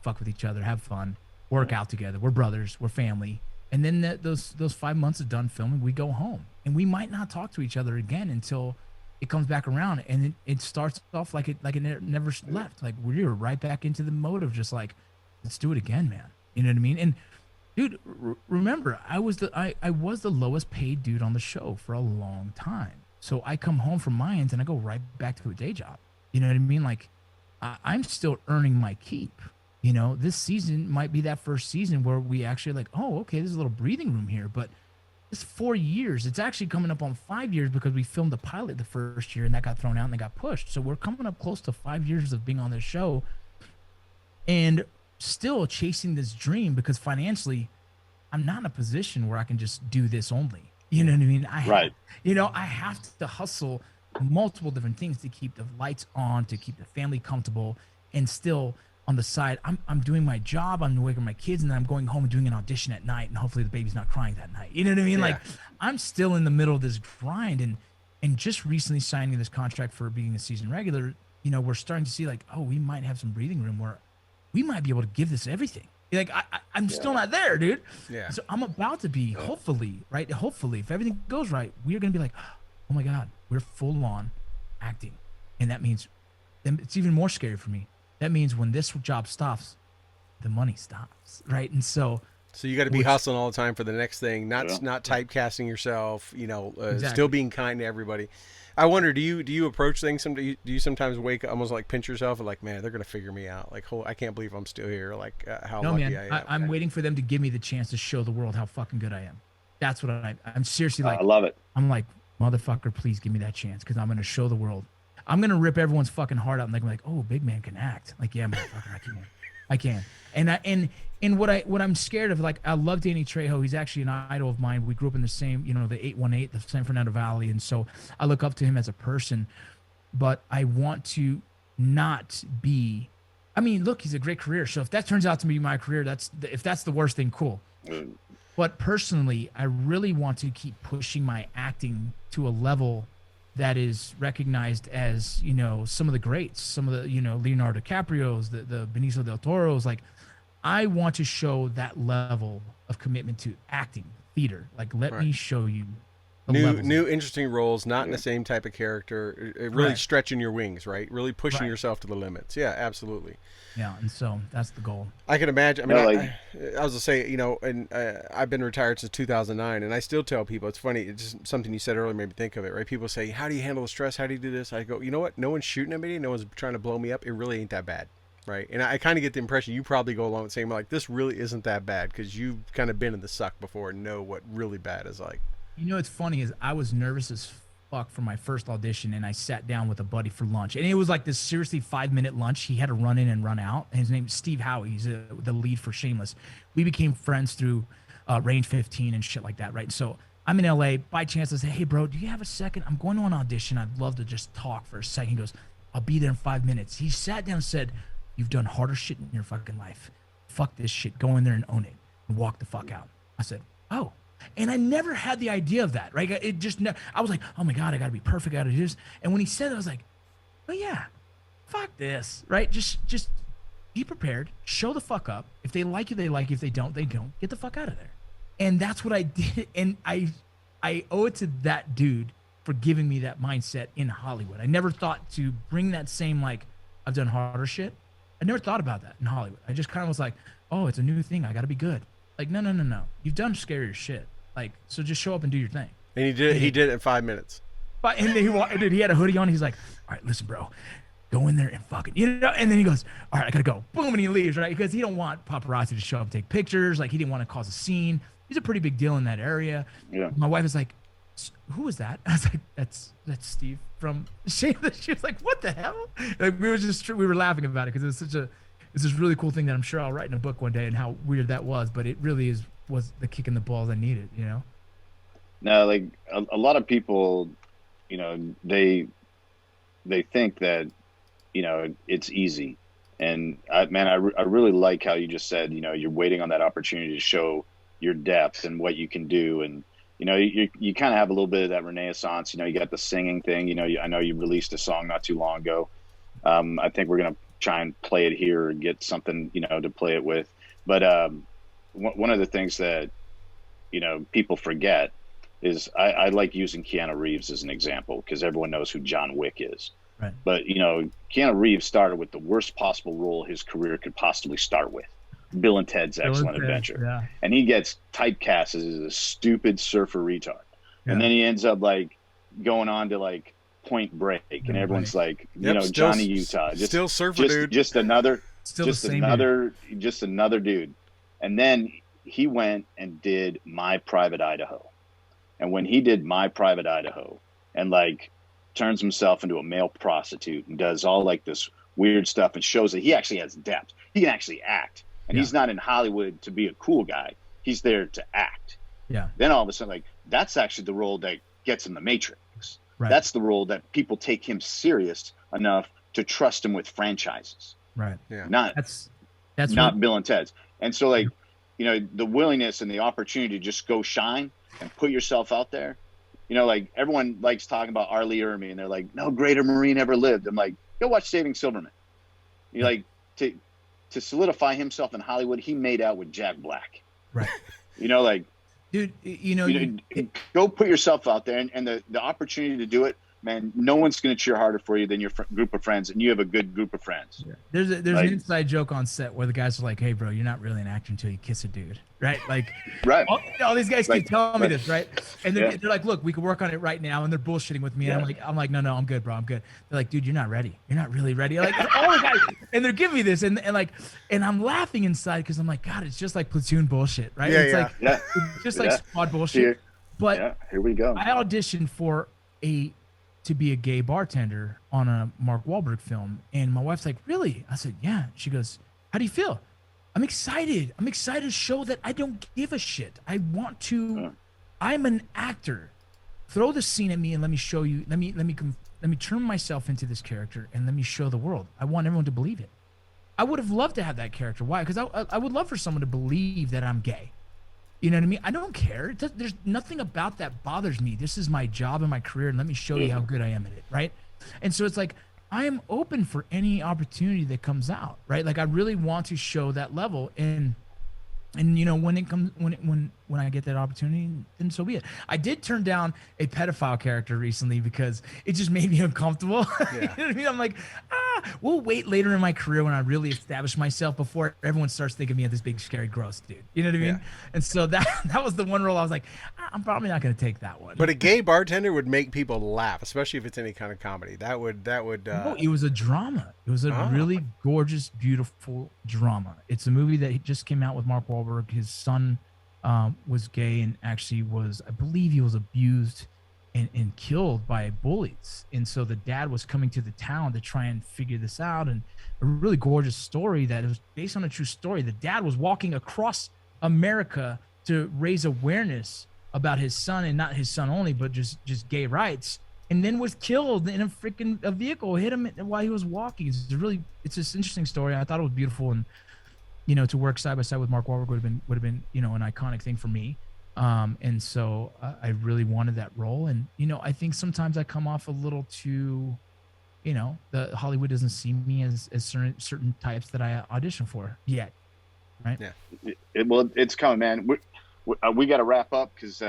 fuck with each other, have fun, work out together. We're brothers, we're family. And then those 5 months of done filming, we go home and we might not talk to each other again until it comes back around, and it starts off like it never left. Like we're right back into the mode of just like, let's do it again, man. You know what I mean? And Dude, remember, I was the lowest paid dude on the show for a long time. So I come home from Mayans and I go right back to a day job. You know what I mean? Like, I'm still earning my keep. You know, this season might be that first season where we actually like, oh, okay, there's a little breathing room here. But it's 4 years. It's actually coming up on 5 years because we filmed the pilot the first year and that got thrown out and they got pushed. So we're coming up close to 5 years of being on this show and still chasing this dream because financially, I'm not in a position where I can just do this only. You know what I mean? I have to hustle multiple different things to keep the lights on, to keep the family comfortable, and still on the side, I'm doing my job, I'm awake with my kids, and then I'm going home and doing an audition at night, and hopefully the baby's not crying that night. You know what I mean? Yeah. Like, I'm still in the middle of this grind, and just recently signing this contract for being a season regular, you know, we're starting to see like, oh, we might have some breathing room where we might be able to give this everything. Like, I'm still not there, dude. Yeah. So I'm about to be, hopefully, right? Hopefully, if everything goes right, we're going to be like, oh my God, we're full on acting. And that means, then it's even more scary for me. That means when this job stops, the money stops, right? And so you got to be hustling all the time for the next thing, not typecasting yourself, you know, still being kind to everybody. I wonder, do you approach things? Do you sometimes wake up almost like pinch yourself and like, man, they're gonna figure me out. Like, I can't believe I'm still here. Like, how lucky I am. I'm waiting for them to give me the chance to show the world how fucking good I am. That's what I'm seriously like. I love it. I'm like, motherfucker, please give me that chance because I'm gonna show the world. I'm gonna rip everyone's fucking heart out and like, oh, big man can act. Like, yeah, motherfucker, I can. And what I'm scared of, like, I love Danny Trejo. He's actually an idol of mine. We grew up in the same, you know, the 818, the San Fernando Valley, and so I look up to him as a person. But I want to not be. I mean, look, he's a great career. So if that turns out to be my career, if that's the worst thing, cool. But personally, I really want to keep pushing my acting to a level that is recognized as, you know, some of the greats, some of the, you know, Leonardo DiCaprio's, the Benicio del Toro's. Like, I want to show that level of commitment to acting, theater. Like, let me show you new interesting roles, not in the same type of character. Really stretching your wings, right? Really pushing yourself to the limits. Yeah, absolutely. Yeah, and so that's the goal. I can imagine. I mean, I was to say, you know, and I've been retired since 2009, and I still tell people, it's funny, it's just something you said earlier made me think of it, right? People say, how do you handle the stress? How do you do this? I go, you know what? No one's shooting at me. No one's trying to blow me up. It really ain't that bad, right? And I kind of get the impression you probably go along with saying, like, this really isn't that bad because you've kind of been in the suck before and know what really bad is like. You know what's funny is I was nervous as fuck for my first audition, and I sat down with a buddy for lunch, and it was like this seriously 5-minute lunch. He had to run in and run out, and his name's Steve Howie. He's the lead for Shameless. We became friends through Range15 and shit like that, right? So I'm in LA. By chance, I say, hey, bro, do you have a second? I'm going to an audition. I'd love to just talk for a second. He goes, I'll be there in 5 minutes. He sat down and said, you've done harder shit in your fucking life. Fuck this shit. Go in there and own it and walk the fuck out. I said, oh. And I never had the idea of that, right? It just, I was like, oh my God, I gotta be perfect out of this. And when he said it, I was like, oh yeah, fuck this, right? Just be prepared, show the fuck up. If they like you, they like you. If they don't, they don't. Get the fuck out of there. And that's what I did. And I owe it to that dude for giving me that mindset in Hollywood. I never thought to bring that same, like, I've done harder shit. I never thought about that in Hollywood. I just kind of was like, oh, it's a new thing. I gotta be good. Like, no. You've done scarier shit. Like, so just show up and do your thing. And he did it in 5 minutes. But and then he had a hoodie on. He's like, all right, listen, bro, go in there and fucking, you know. And then he goes, all right, I gotta go. Boom, and he leaves, right? Because he don't want paparazzi to show up and take pictures. Like, he didn't want to cause a scene. He's a pretty big deal in that area. Yeah. My wife is like, who is that? I was like, that's Steve from Shameless. She was like, what the hell? Like, we were laughing about it because it's this really cool thing that I'm sure I'll write in a book one day and how weird that was. But it really was the kick in the balls I needed, you know? No, like a lot of people, you know, they think that, you know, it's easy. And I really like how you just said, you know, you're waiting on that opportunity to show your depth and what you can do. And, you know, you kind of have a little bit of that Renaissance, you know, you got the singing thing, you know, I know you released a song not too long ago. I think we're going to try and play it here and get something, you know, to play it with. But one of the things that, you know, people forget is I like using Keanu Reeves as an example because everyone knows who John Wick is. Right. But, you know, Keanu Reeves started with the worst possible role his career could possibly start with. Bill and Ted's Bill and Excellent Ted, Adventure. yeah. And he gets typecast as a stupid surfer retard. Yeah. And then he ends up like going on to like Point Break, and everyone's like, you know, Johnny Utah, still surfer dude, just another, Still the same dude. just another dude. And then he went and did My Private Idaho. And when he did My Private Idaho, and like turns himself into a male prostitute and does all like this weird stuff and shows that he actually has depth, he can actually act, and he's not in Hollywood to be a cool guy. He's there to act. Yeah. Then all of a sudden, like, that's actually the role that gets him the Matrix. Right. That's the role that people take him serious enough to trust him with franchises. Right. Yeah. That's not Bill and Ted's. And so, like, you know, the willingness and the opportunity to just go shine and put yourself out there. You know, like, everyone likes talking about R. Lee Ermey, and they're like, no greater Marine ever lived. I'm like, go watch Saving Silverman. You like to solidify himself in Hollywood, he made out with Jack Black. Right. You know, like, dude, go put yourself out there, and the opportunity to do it, man, no one's going to cheer harder for you than your group of friends, and you have a good group of friends. Yeah. There's an inside joke on set where the guys are like, hey, bro, you're not really an actor until you kiss a dude, right? Like, right. All these guys keep telling me this, right? And they're like, look, we can work on it right now, and they're bullshitting with me, and I'm like, no, I'm good, bro, I'm good. They're like, dude, you're not ready. You're not really ready. Like, all the guys, and they're giving me this, and I'm laughing inside because I'm like, God, it's just like platoon bullshit, right? It's just like squad bullshit. But here we go. I auditioned for to be a gay bartender on a Mark Wahlberg film. And my wife's like, really? I said, yeah. She goes, how do you feel? I'm excited. I'm excited to show that I don't give a shit. I want to, I'm an actor. Throw the scene at me and let me show you, let me turn myself into this character and let me show the world. I want everyone to believe it. I would have loved to have that character. Why? Because I would love for someone to believe that I'm gay. You know what I mean? I don't care. There's nothing about that bothers me. This is my job and my career, and let me show you how good I am at it, right? And so it's like, I am open for any opportunity that comes out, right? Like, I really want to show that level, and you know, when it comes, when I get that opportunity, then so be it. I did turn down a pedophile character recently because it just made me uncomfortable. Yeah. You know what I mean? I'm like, we'll wait later in my career when I really establish myself before everyone starts thinking of me as this big, scary, gross dude. You know what I mean? Yeah. And so that was the one role I was like, I'm probably not going to take that one. But a gay bartender would make people laugh, especially if it's any kind of comedy. That would. No, it was a drama. It was a really gorgeous, beautiful drama. It's a movie that just came out with Mark Wahlberg. His son was gay and actually I believe he was abused and killed by bullies. And so the dad was coming to the town to try and figure this out. And a really gorgeous story that was based on a true story. The dad was walking across America to raise awareness about his son, and not his son only, but just gay rights, and then was killed in a vehicle hit him while he was walking. It's this interesting story. I thought it was beautiful, and you know, to work side by side with Mark Wahlberg would have been, you know, an iconic thing for me. And so I really wanted that role. And, you know, I think sometimes I come off a little too, you know, the Hollywood doesn't see me as certain types that I audition for yet. Right. Yeah. It's coming, man. We got to wrap up because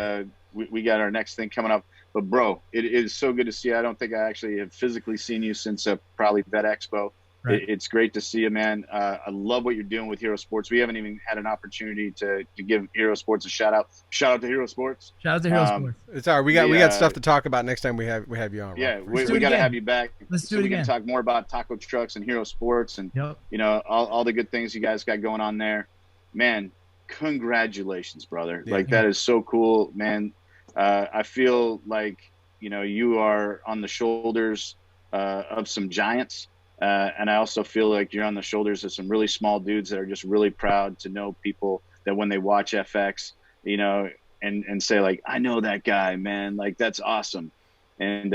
we got our next thing coming up. But bro, it is so good to see you. I don't think I actually have physically seen you since probably Vet Expo. Right. It's great to see you, man. I love what you're doing with Hero Sports. We haven't even had an opportunity to give Hero Sports a shout out. Shout out to Hero Sports. Shout out to Hero Sports. It's all right. We got stuff to talk about next time we have you on. Rob. Yeah, we got to have you back. Let's do it again. We can talk more about taco trucks and Hero Sports and you know, all the good things you guys got going on there. Man, congratulations, brother. Yeah, that is so cool, man. I feel like, you know, you are on the shoulders of some giants. And I also feel like you're on the shoulders of some really small dudes that are just really proud to know people that when they watch FX, you know, and say like, I know that guy, man, like that's awesome. And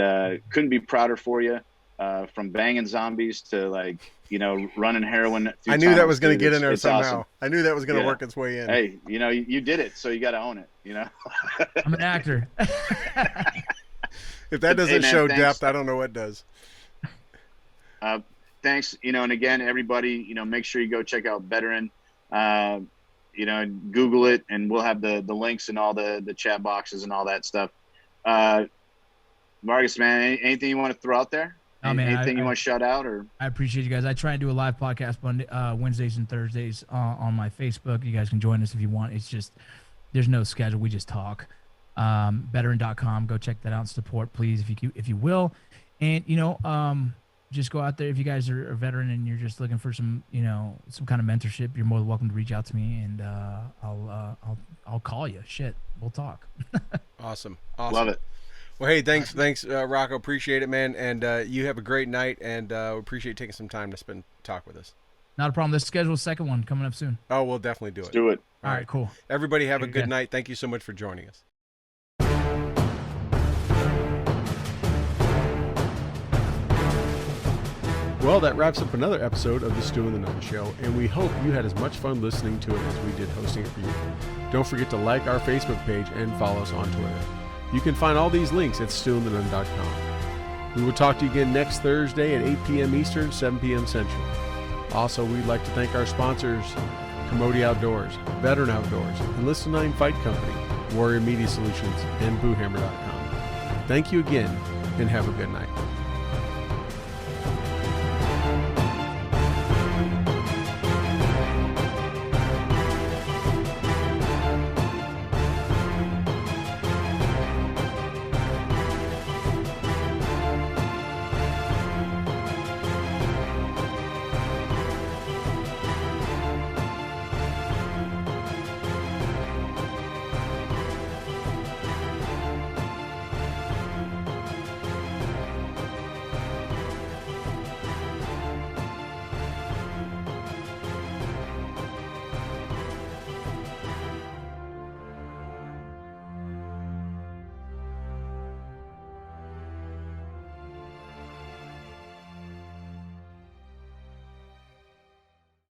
couldn't be prouder for you, from banging zombies to like, you know, running heroin. I knew that was going to get in there somehow. Awesome. I knew that was going to work its way in. Hey, you know, you did it, so you got to own it, you know. I'm an actor. If that doesn't show depth, I don't know what does. Thanks, you know, and again, everybody, you know, make sure you go check out Veteran, you know, Google it, and we'll have the links in all the chat boxes and all that stuff. Vargas, man, anything you want to throw out there? Oh, man, Anything you want to shout out? Or I appreciate you guys. I try and do a live podcast Wednesdays and Thursdays on my Facebook. You guys can join us if you want. It's just there's no schedule. We just talk. Veteran.com. Go check that out and support, please, if you will. And just go out there if you guys are a veteran and you're just looking for some kind of mentorship. You're more than welcome to reach out to me, and I'll call you. Shit, we'll talk. Awesome. Love it. Well, hey, thanks, Rocco. Appreciate it, man. And you have a great night, and appreciate taking some time to talk with us. Not a problem. Let's schedule a second one coming up soon. Oh, we'll definitely do it. Let's do it. All right, cool. Everybody have a good night. Thank you so much for joining us. Well, that wraps up another episode of the Stu and the Nunn Show, and we hope you had as much fun listening to it as we did hosting it for you. Don't forget to like our Facebook page and follow us on Twitter. You can find all these links at stewandthenunn.com. We will talk to you again next Thursday at 8 p.m. Eastern, 7 p.m. Central. Also, we'd like to thank our sponsors, Commodity Outdoors, Veteran Outdoors, Enlisted 9 Fight Company, Warrior Media Solutions, and BooHammer.com. Thank you again, and have a good night.